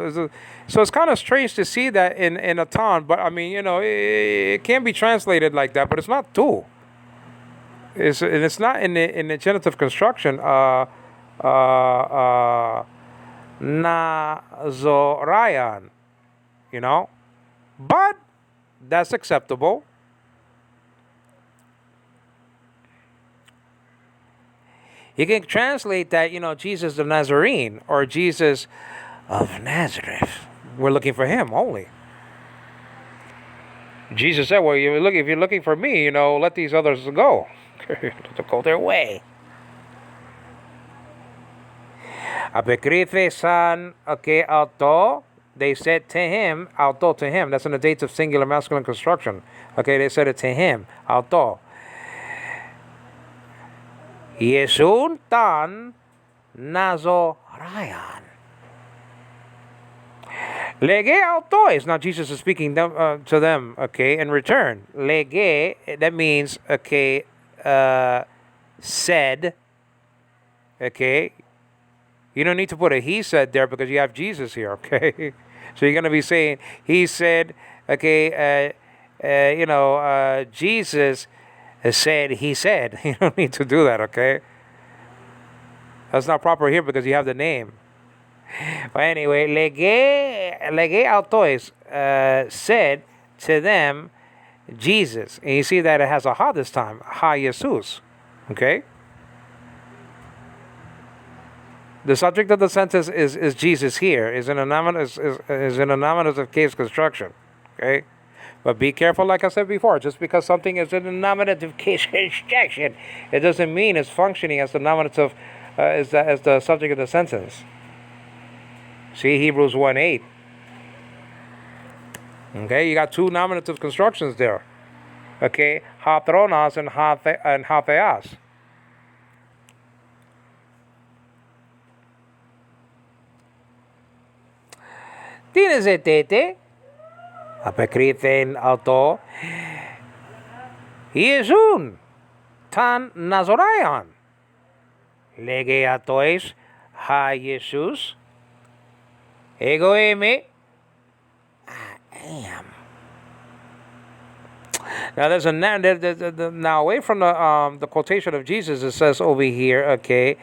so it's kind of strange to see that in a ton, but I mean, it can be translated like that, but it's not tu. It's not in the genitive construction. Nazorayan, you know, but that's acceptable. You can translate that, Jesus the Nazarene or Jesus of Nazareth. We're looking for him only. Jesus said, well, if you're looking for me, let these others go. To go their way. Apekrife san auto. They said to him, auto to him. That's in the dative singular masculine construction. Okay, they said it to him, auto. Yesun tan nazorayan. Lege autois. Now Jesus is speaking to them, okay, in return. Lege, that means, okay, said, okay. You don't need to put a he said there because you have Jesus here, okay? So you're going to be saying, he said, okay, Jesus said, he said. You don't need to do that, okay? That's not proper here because you have the name. But anyway, lege autois, said to them, Jesus. And you see that it has a ha this time, ha Jesus, okay? The subject of the sentence is Jesus here, is in a nominative case construction, okay? But be careful, like I said before, just because something is in a nominative case construction, it doesn't mean it's functioning as the nominative, as the subject of the sentence. See Hebrews 1:8. Okay, you got two nominative constructions there. Okay, hatronas and hatheas. Tinezetete, apekrithen auto, Yesun, tan Nazorayan, lege atois, ha Jesus, ego eme, I am. Now there's now away from the quotation of Jesus, it says over here, okay,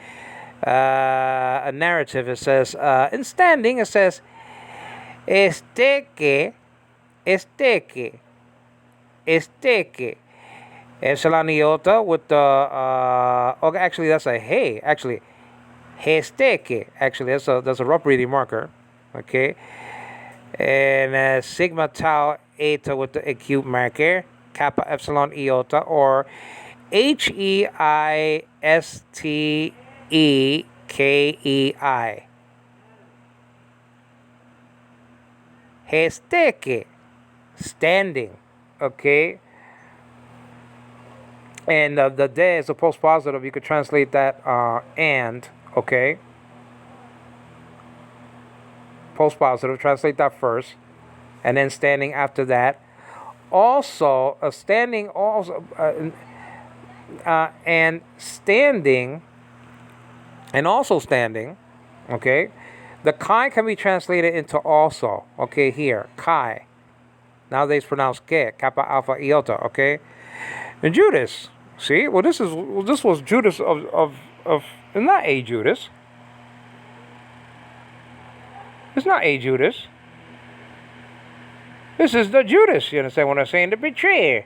a narrative, it says, in standing, it says, Este que, epsilon iota with the, okay, actually that's a hey, actually, hesteke, actually that's a rough reading marker, okay, and sigma tau eta with the acute marker, kappa epsilon iota, or HEISTEKEI. Hesteke, standing, okay? And the de is a postpositive. You could translate that and, okay? Postpositive, translate that first, and then standing after that. Also, standing also, and standing, and also standing, okay? The chi can be translated into also, okay, here, chi. Nowadays pronounced ke, kappa alpha iota, okay? And Judas, see, well this was Judas of not a Judas. It's not a Judas. This is the Judas, you understand what I'm saying? The betrayer.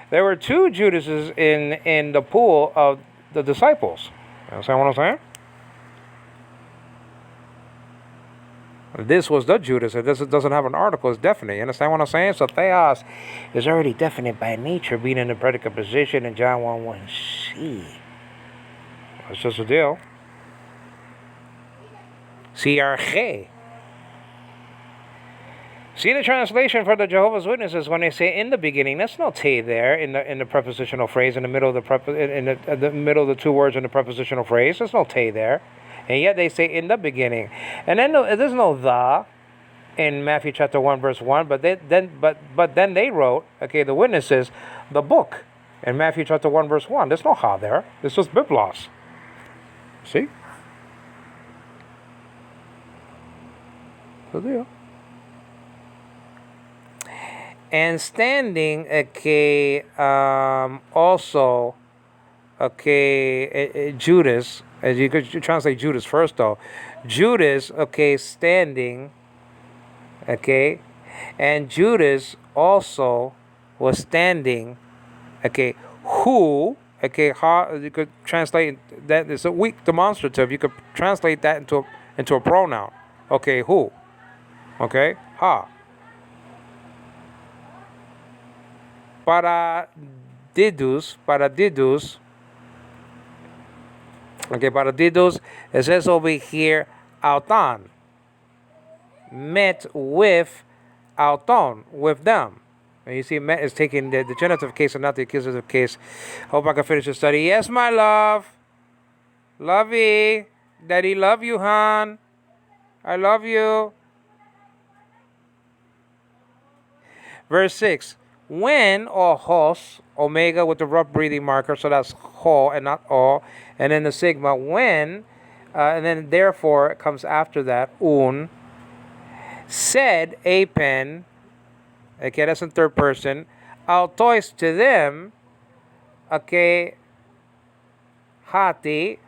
There were two Judases in the pool of the disciples. You understand what I'm saying? This was the Judas. It doesn't have an article. It's definite. You understand what I'm saying? So theos is already definite by nature, being in the predicate position in John 1:1c. That's just a deal. CRG. See the translation for the Jehovah's Witnesses when they say in the beginning. That's no te there in the prepositional phrase in the middle of the middle of the two words in the prepositional phrase. There's no te there. And yet they say in the beginning. And then there's no the in Matthew chapter 1 verse 1, but then they wrote, okay, the witnesses, the book in Matthew chapter 1 verse 1. There's no ha there. It's just biblos. See? So there. And standing, okay, also okay, Judas, as you could translate Judas first though. Judas, okay, standing, okay, and Judas also was standing, okay, who, okay, how you could translate that, it's a weak demonstrative. You could translate that into a pronoun. Okay, who? Okay, ha. Para didus, okay, para didus, it says over here, auton, met with auton, with them. And you see, met is taking the genitive case and not the accusative case. Hope I can finish the study. Yes, my love. Lovey. Daddy, love you, hon. I love you. Verse 6. When or hos, omega with the rough breathing marker, so that's ho and not all. And then the sigma, when, and then therefore it comes after that, un, said apen, okay, that's in third person, autois to them, okay, hati,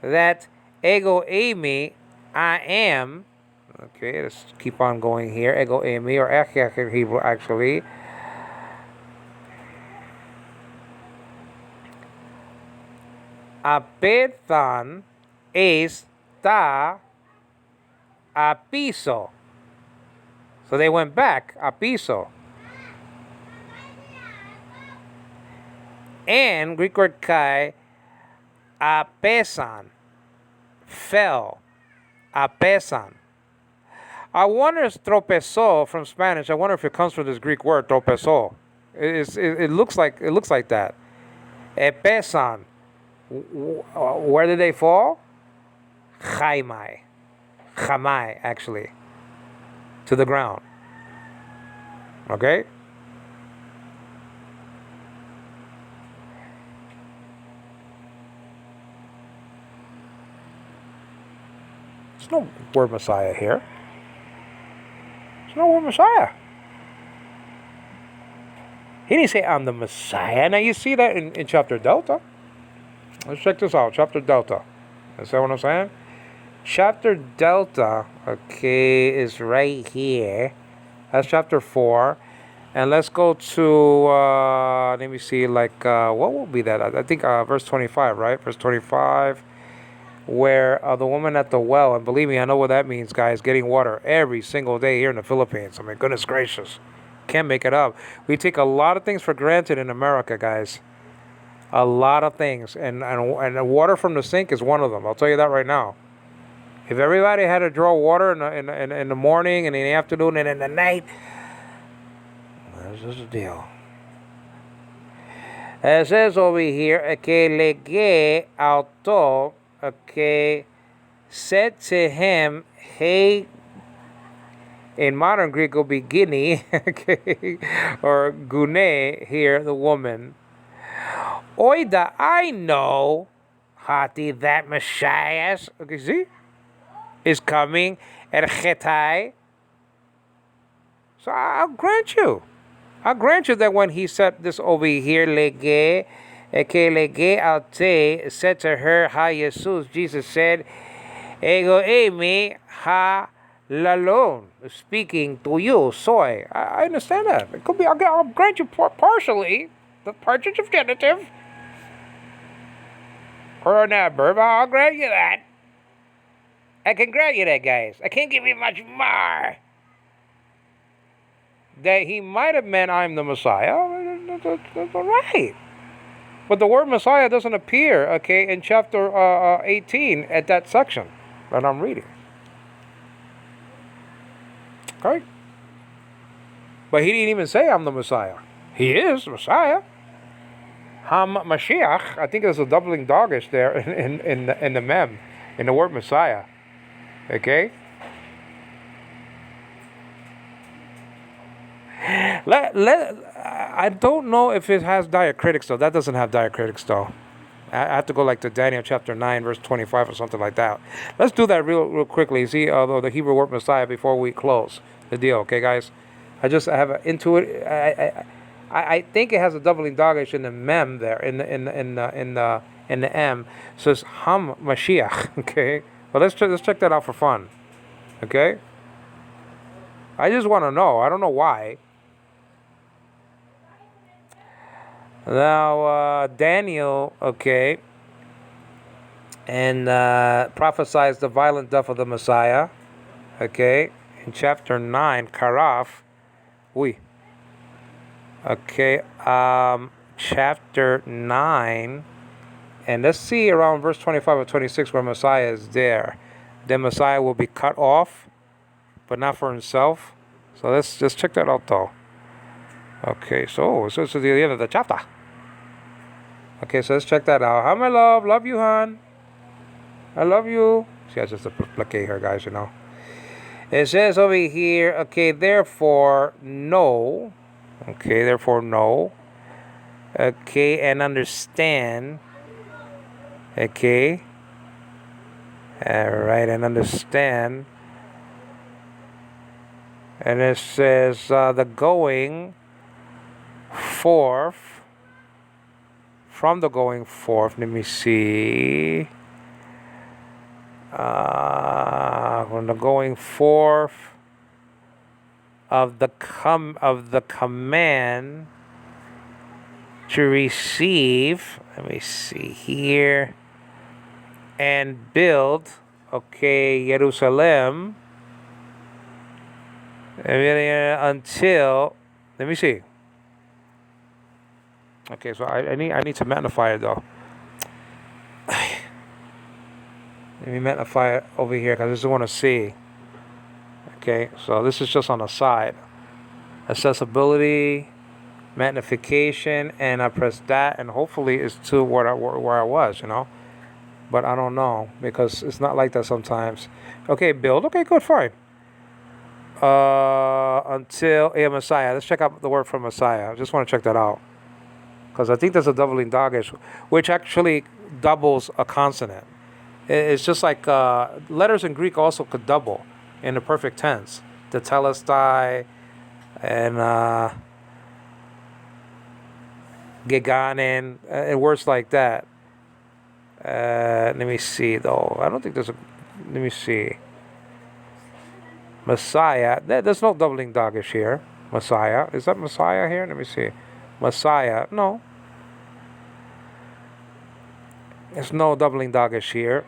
that ego eimi, I am. Okay, let's keep on going here. Ego eimi, or echech in Hebrew actually. Apethan es ta apiso. So they went back, apiso. And Greek word kai, apesan, fell, apesan. I wonder if tropezó from Spanish. I wonder if it comes from this Greek word tropezó. It looks like that. Epesan. Where did they fall? Jamai, actually, to the ground. Okay. There's no word Messiah here. There's no word Messiah. He didn't say I'm the Messiah. Now you see that in chapter Delta. Let's check this out. Chapter Delta. Is that what I'm saying? Chapter Delta, okay, is right here. That's chapter 4. And let's go to, let me see, like, what will be that? I think verse 25, right? Verse 25. Where the woman at the well, and believe me, I know what that means, guys, getting water every single day here in the Philippines. I mean, goodness gracious. Can't make it up. We take a lot of things for granted in America, guys. A lot of things. And water from the sink is one of them. I'll tell you that right now. If everybody had to draw water in the morning and in the afternoon and in the night, this is the deal. It says over here, que lege auto, okay, said to him, hey, in modern Greek will be Guinea, okay, or Gune here, the woman. Oida, I know, Hati, that Messiah, okay, see, is coming, at Chetai. So I'll grant you that when he said this over here, lege, que lege alte, said to her, ha Jesus, Jesus said, ego eimi ha lalon, speaking to you, soy. I understand that. It could be, I'll grant you partially the partridge of genitive, or an adverb. I'll grant you that. I can grant you that, guys. I can't give you much more. That he might have meant I'm the Messiah. That's all right. But the word Messiah doesn't appear, okay, in chapter 18 at that section that I'm reading. Okay? But he didn't even say I'm the Messiah. He is the Messiah. Ham Mashiach. I think there's a doubling dogish there in the mem, in the word Messiah. Okay? I don't know if it has diacritics though. That doesn't have diacritics though. I have to go like to Daniel chapter 9 verse 25 or something like that. Let's do that real quickly. See, although the Hebrew word Messiah before we close the deal. Okay, guys. I have an intuitive. I think it has a doubling dagesh in the mem there, in the m. So it's ham Mashiach. Okay, but let's check that out for fun. Okay, I just want to know. I don't know why. Now Daniel, okay, and prophesies the violent death of the Messiah. Okay, in chapter 9, Karaf. Oui. Okay, chapter 9, and let's see around verse 25 or 26 where Messiah is there. Then Messiah will be cut off, but not for himself. So let's just check that out though. Okay, so this is the end of the chapter. Okay, so let's check that out. Hi, my love. Love you, hon. I love you. See, I just placate her, guys, you know. It says over here, okay, therefore, no. Okay, therefore, no. Okay, and understand. Okay. Alright, and understand. And it says, the going forth. From the going forth, let me see. From the going forth of the command to receive. Let me see here. And build, okay, Jerusalem. Until, let me see. Okay, so I need to magnify it though. Let me magnify it over here because I just want to see. Okay, so this is just on the side. Accessibility, magnification, and I press that, and hopefully it's to where I was, you know. But I don't know because it's not like that sometimes. Okay, build. Okay, good, fine. Until Messiah. Let's check out the word for Messiah. I just want to check that out because I think there's a doubling dagesh, which actually doubles a consonant. It's just like letters in Greek also could double in the perfect tense. The telestai and geganen and words like that. Let me see though. I don't think there's a. Let me see. Messiah. There's no doubling dagesh here. Messiah. Is that Messiah here? Let me see. Messiah. No. There's no doubling dagesh here.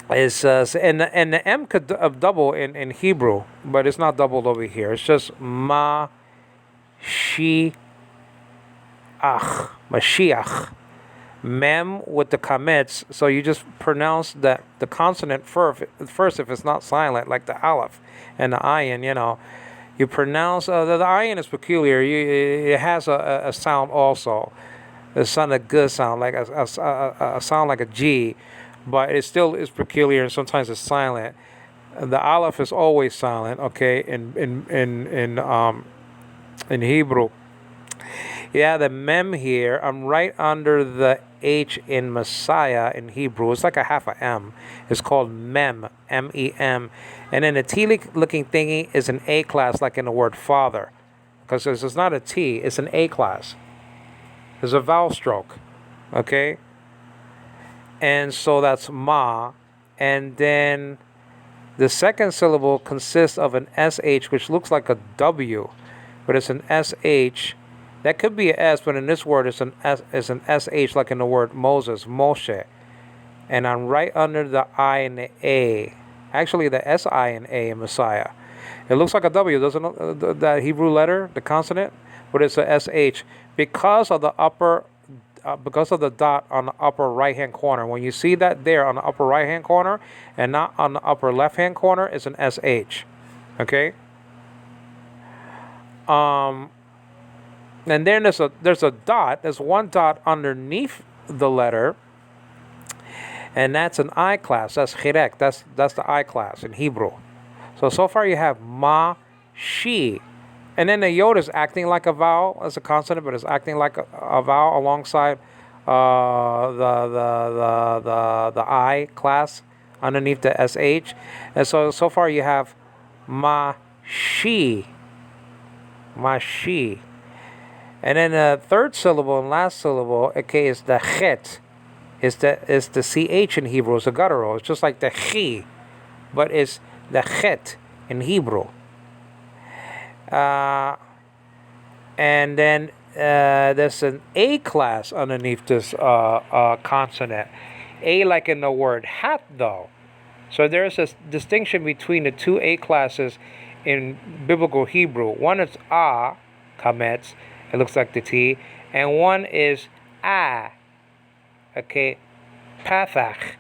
It's and the M could double in Hebrew, but it's not doubled over here. It's just Mashiach. Mem with the kametz, so you just pronounce the consonant first if it's not silent, like the aleph and the ayin, you know. You pronounce, the ayin is peculiar. It has a sound also. It's not a good sound, like a sound like a G, but it still is peculiar and sometimes it's silent. The aleph is always silent, okay, in Hebrew. Yeah, the mem here, I'm right under the H in Messiah in Hebrew. It's like a half a M. It's called mem, M-E-M. And then the T-looking thingy is an A class, like in the word father. Because it's not a T, it's an A class. It's a vowel stroke, okay? And so that's ma. And then the second syllable consists of an SH, which looks like a W, but it's an SH. That could be an S, but in this word, it's an SH, like in the word Moses, Moshe. And I'm right under the I and the A. Actually, the S-I and A in Messiah. It looks like a W, doesn't it? That Hebrew letter, the consonant, but it's a SH because of the dot on the upper right-hand corner. When you see that there on the upper right-hand corner and not on the upper left-hand corner, it's an SH. Okay. And then there's a dot. There's one dot underneath the letter, and that's an I class. That's chirek. That's the I class in Hebrew. So far you have ma, she, and then the yod is acting like a vowel as a consonant, but it's acting like a vowel alongside the I class underneath the sh, and so far you have ma, she. Mashi. And then the third syllable and last syllable, okay, is the chet. Is the ch in Hebrew. It's a guttural. It's just like the chi, but it's the chet in Hebrew. And then there's an A class underneath this consonant. A like in the word hat, though. So there's a distinction between the two A classes in biblical Hebrew. One is A, kametz, it looks like the T, and one is A, okay, pathach,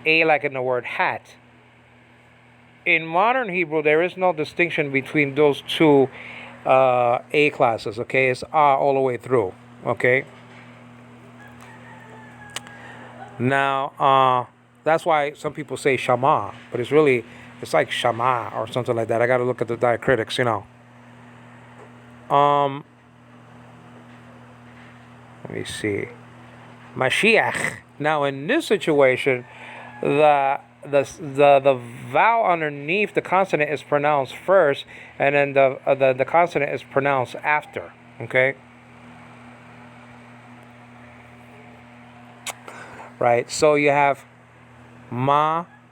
A like in the word hat. In modern Hebrew, there is no distinction between those two A classes, okay? It's A all the way through, okay? Now, that's why some people say Shama, but it's like Shama or something like that. I got to look at the diacritics, Let me see. Mashiach. Now, in this situation, the vowel underneath the consonant is pronounced first, and then the consonant is pronounced after. Okay. Right. So you have Mashiach,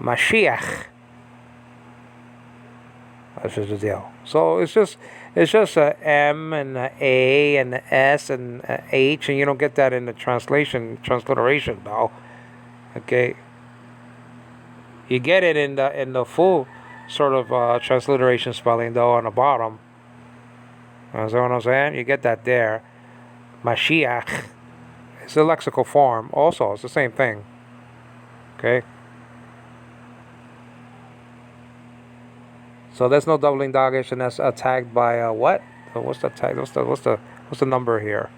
Mashiach. That's just the deal. So it's just a M and a A and a S and a H, and you don't get that in the transliteration though. Okay. You get it in the full sort of transliteration spelling though on the bottom. You know what I'm saying? You get that there. Mashiach. It's a lexical form. Also, it's the same thing. Okay. So there's no doubling dogish, and that's tagged by what? What's the tag? What's the number here?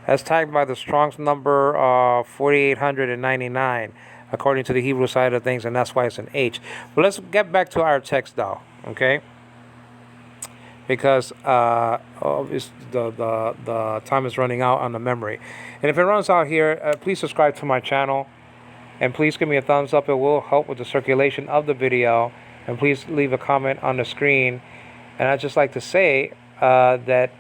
That's tagged by the Strong's number 4899, according to the Hebrew side of things, and that's why it's an H. But let's get back to our text, though. Okay. Because the time is running out on the memory, and if it runs out here, please subscribe to my channel, and please give me a thumbs up. It will help with the circulation of the video. And please leave a comment on the screen. And I'd just like to say that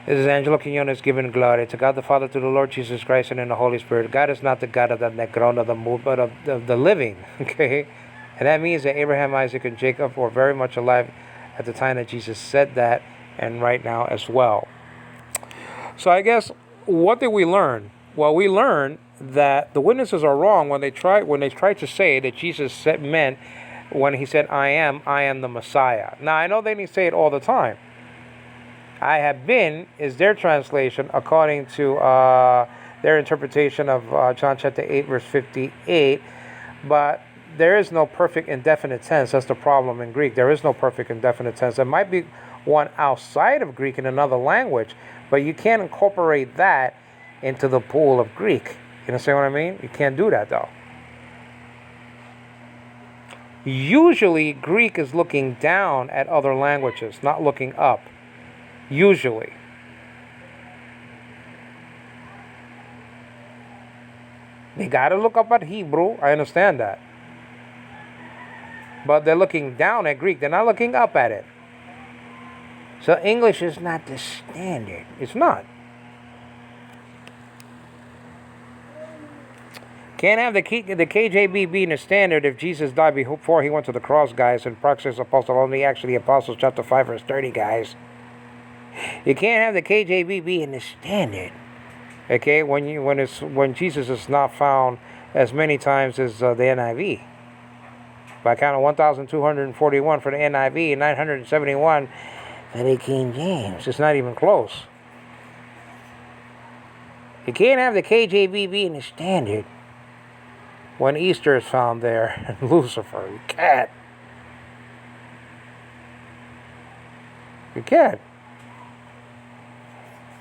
this is Angelo Quinones giving glory to God the Father, to the Lord Jesus Christ, and in the Holy Spirit. God is not the God of the Negron, of the moved, but of the living. Okay? And that means that Abraham, Isaac, and Jacob were very much alive at the time that Jesus said that, and right now as well. So I guess, what did we learn? Well, we learned that the witnesses are wrong when they try to say that Jesus meant when he said, I am the Messiah. Now, I know they didn't say it all the time. I have been is their translation according to their interpretation of John chapter 8, verse 58. But there is no perfect indefinite tense. That's the problem in Greek. There is no perfect indefinite tense. There might be one outside of Greek in another language, but you can't incorporate that into the pool of Greek. You understand what I mean? You can't do that, though. Usually, Greek is looking down at other languages, not looking up. Usually. They got to look up at Hebrew. I understand that. But they're looking down at Greek. They're not looking up at it. So English is not the standard. It's not. Can't have the KJV being the standard if Jesus died before he went to the cross, guys, and Praxis Apostle only, actually Apostles chapter 5 verse 30, guys. You can't have the KJV being the standard. Okay, when Jesus is not found as many times as the NIV. By count of 1,241 for the NIV and 971 for the King James. It's not even close. You can't have the KJV being the standard when Easter is found there and Lucifer. You can't. You can't.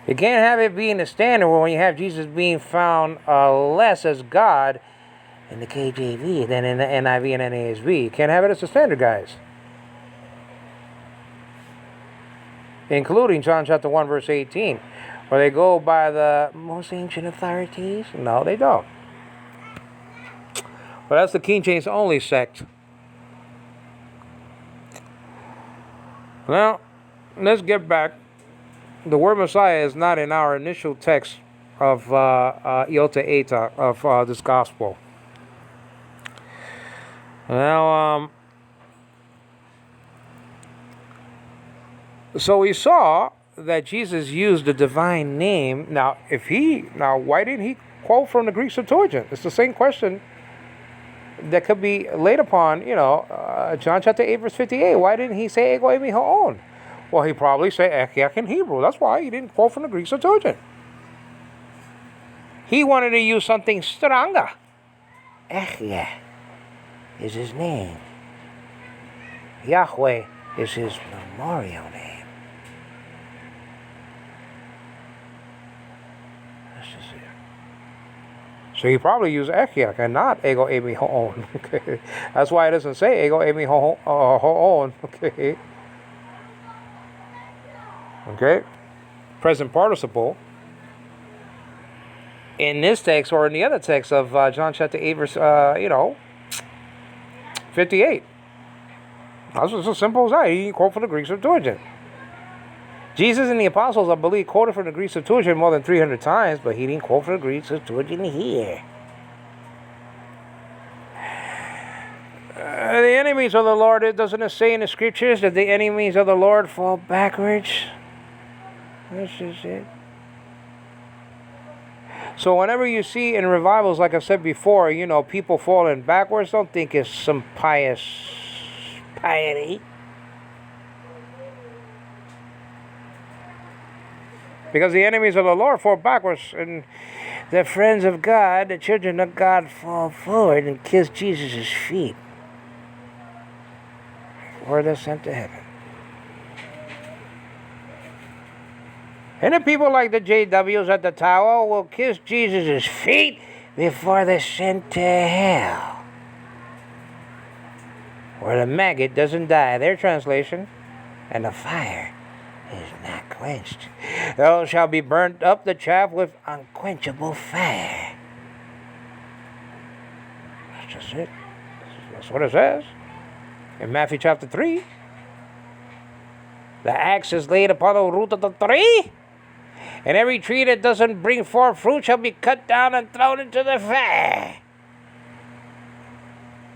You can't have it being the standard when you have Jesus being found less as God in the KJV than in the NIV and NASB. You can't have it as a standard, guys. Including John chapter 1 verse 18, where they go by the most ancient authorities. No, they don't. But that's the King James only sect. Now, let's get back. The word Messiah is not in our initial text of Iota Eta of this gospel. Now, so we saw that Jesus used the divine name. Now, why didn't he quote from the Greek Septuagint? It's the same question that could be laid upon, John chapter 8, verse 58. Why didn't he say ego eimi ho'on? Well, he probably said echiach in Hebrew. That's why he didn't quote from the Greek Septuagint. He wanted to use something stronger. Echiach is his name. Yahweh is his memorial name. That's just it. So he probably used echiach and not ego eimi ho'on. Okay, that's why it doesn't say ego eimi ho'on. Okay. Okay, present participle. In this text or in the other text of John chapter 8, verse 58. That's just as simple as that. He didn't quote from the Greek Septuagint. Jesus and the apostles, I believe, quoted from the Greek Septuagint more than 300 times, but he didn't quote from the Greek Septuagint here. The enemies of the Lord, doesn't it say in the scriptures that the enemies of the Lord fall backwards? This is it. So whenever you see in revivals, like I said before, people falling backwards, don't think it's some piety. Because the enemies of the Lord fall backwards, and the friends of God, the children of God, fall forward and kiss Jesus' feet before they're sent to heaven. And the people like the JWs at the tower will kiss Jesus' feet before they're sent to hell, where the maggot doesn't die, their translation, and the fire is not quenched. Those shall be burnt up the chaff with unquenchable fire. That's just it. That's what it says in Matthew chapter 3. The axe is laid upon the root of the tree, and every tree that doesn't bring forth fruit shall be cut down and thrown into the fire.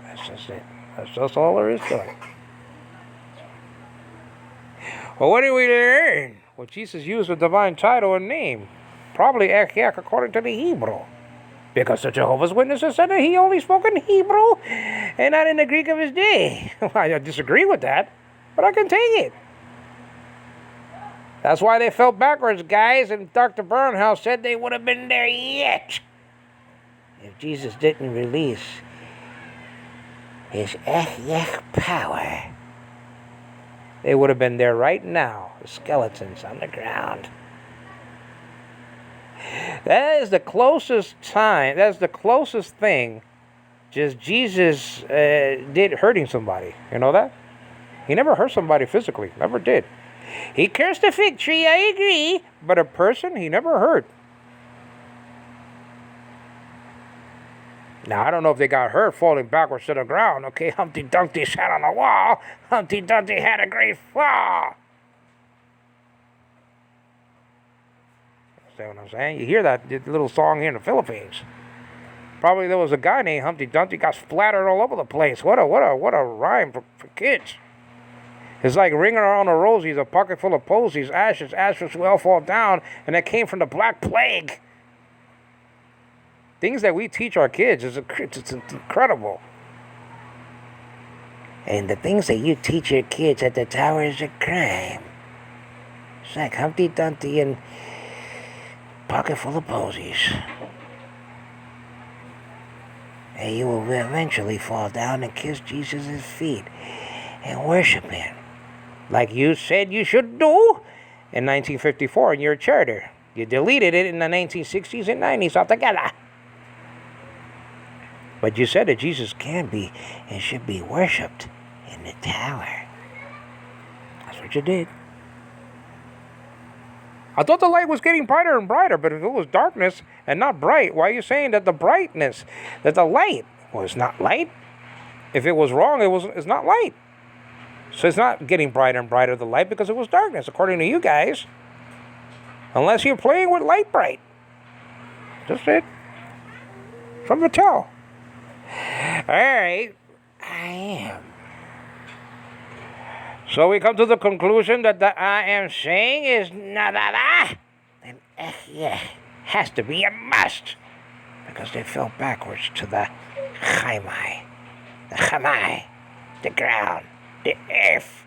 That's just it. That's just all there is to it. Well, what do we learn? Well, Jesus used a divine title and name. Probably echiach according to the Hebrew. Because the Jehovah's Witnesses said that he only spoke in Hebrew and not in the Greek of his day. I disagree with that, but I can take it. That's why they fell backwards, guys, and Dr. Burnhouse said they would have been there yet if Jesus didn't release his echiach power. They would have been there right now, the skeletons on the ground. That is the closest time, that's the closest thing just Jesus did hurting somebody. You know that? He never hurt somebody physically, never did. He cursed a fig tree, I agree, but a person he never hurt. Now, I don't know if they got hurt falling backwards to the ground. Okay, Humpty Dumpty sat on the wall. Humpty Dumpty had a great fall. See what I'm saying? You hear that little song here in the Philippines. Probably there was a guy named Humpty Dumpty got splattered all over the place. What a rhyme for kids. It's like ringing around the rosies, a pocket full of posies, ashes will all fall down, and that came from the Black Plague. Things that we teach our kids, it's incredible. And the things that you teach your kids at the tower is a crime. It's like Humpty Dumpty and pocket full of posies. And you will eventually fall down and kiss Jesus' feet and worship him, like you said you should do in 1954 in your charter. You deleted it in the 1960s and 90s altogether. But you said that Jesus can be and should be worshipped in the tower. That's what you did. I thought the light was getting brighter and brighter, but if it was darkness and not bright, why are you saying that the brightness, that the light Well, it's not light. If it was wrong, it's not light. So it's not getting brighter and brighter, the light, because it was darkness, according to you guys. Unless you're playing with light bright. Just it. From the tell. Alright. I am. So we come to the conclusion that the I am saying is nada. And yeah, has to be a must. Because they fell backwards to the chaimai. The chamai. The ground. The earth.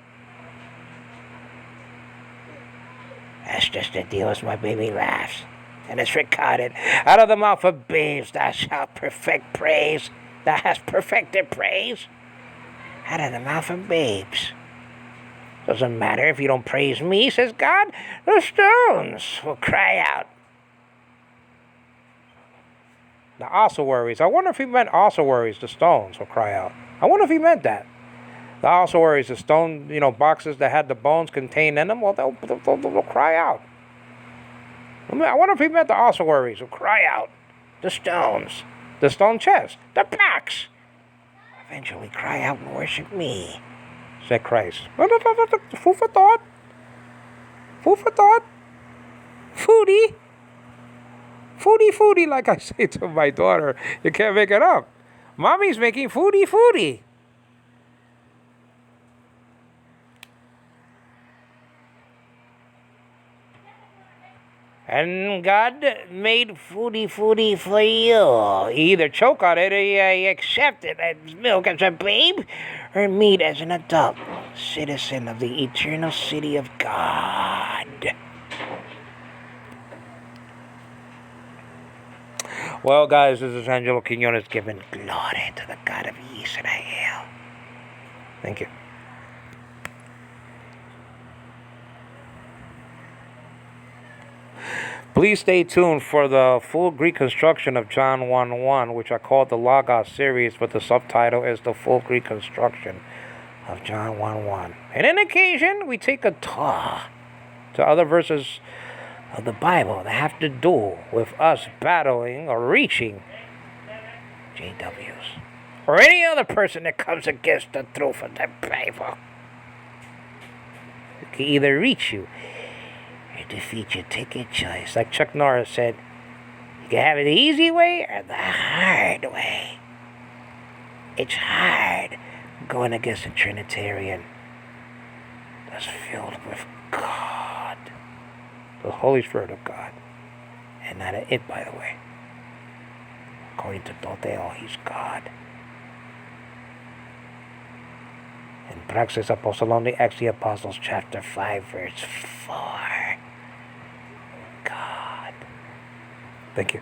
That's just the deal as my baby laughs. And it's recorded. Out of the mouth of babes thou shalt perfect praise. Thou hast perfected praise. Out of the mouth of babes. Doesn't matter if you don't praise me, says God. The stones will cry out. The ossuaries. I wonder if he meant ossuaries. The stones will cry out. I wonder if he meant that. The ossuaries, the stone, boxes that had the bones contained in them, well, they'll cry out. I wonder if he meant the ossuaries will cry out. The stones, the stone chest, the blocks, eventually cry out and worship me, said Christ. Food for thought. Food for thought. Foodie. Foodie, like I say to my daughter. You can't make it up. Mommy's making foodie. And God made foodie for you. You either choke on it or you accept it as milk as a babe, or meat as an adult citizen of the eternal city of God. Well, guys, this is Angelo Quinones giving glory to the God of Israel. Thank you. Please stay tuned for the full Greek construction of John 1:1, which I call the Logos series, but the subtitle is the full Greek construction of John 1:1. And on occasion, we take a tour to other verses of the Bible that have to do with us battling or reaching JWs or any other person that comes against the truth of the Bible. It can either reach you or defeat you. Take your choice. Like Chuck Norris said, you can have it the easy way or the hard way. It's hard going against a Trinitarian that's filled with God, the Holy Spirit of God, and not an it, by the way. According to Toteo, he's God. In Praxis Apostolorum Acts the Apostles, chapter 5, verse 4. God. Thank you.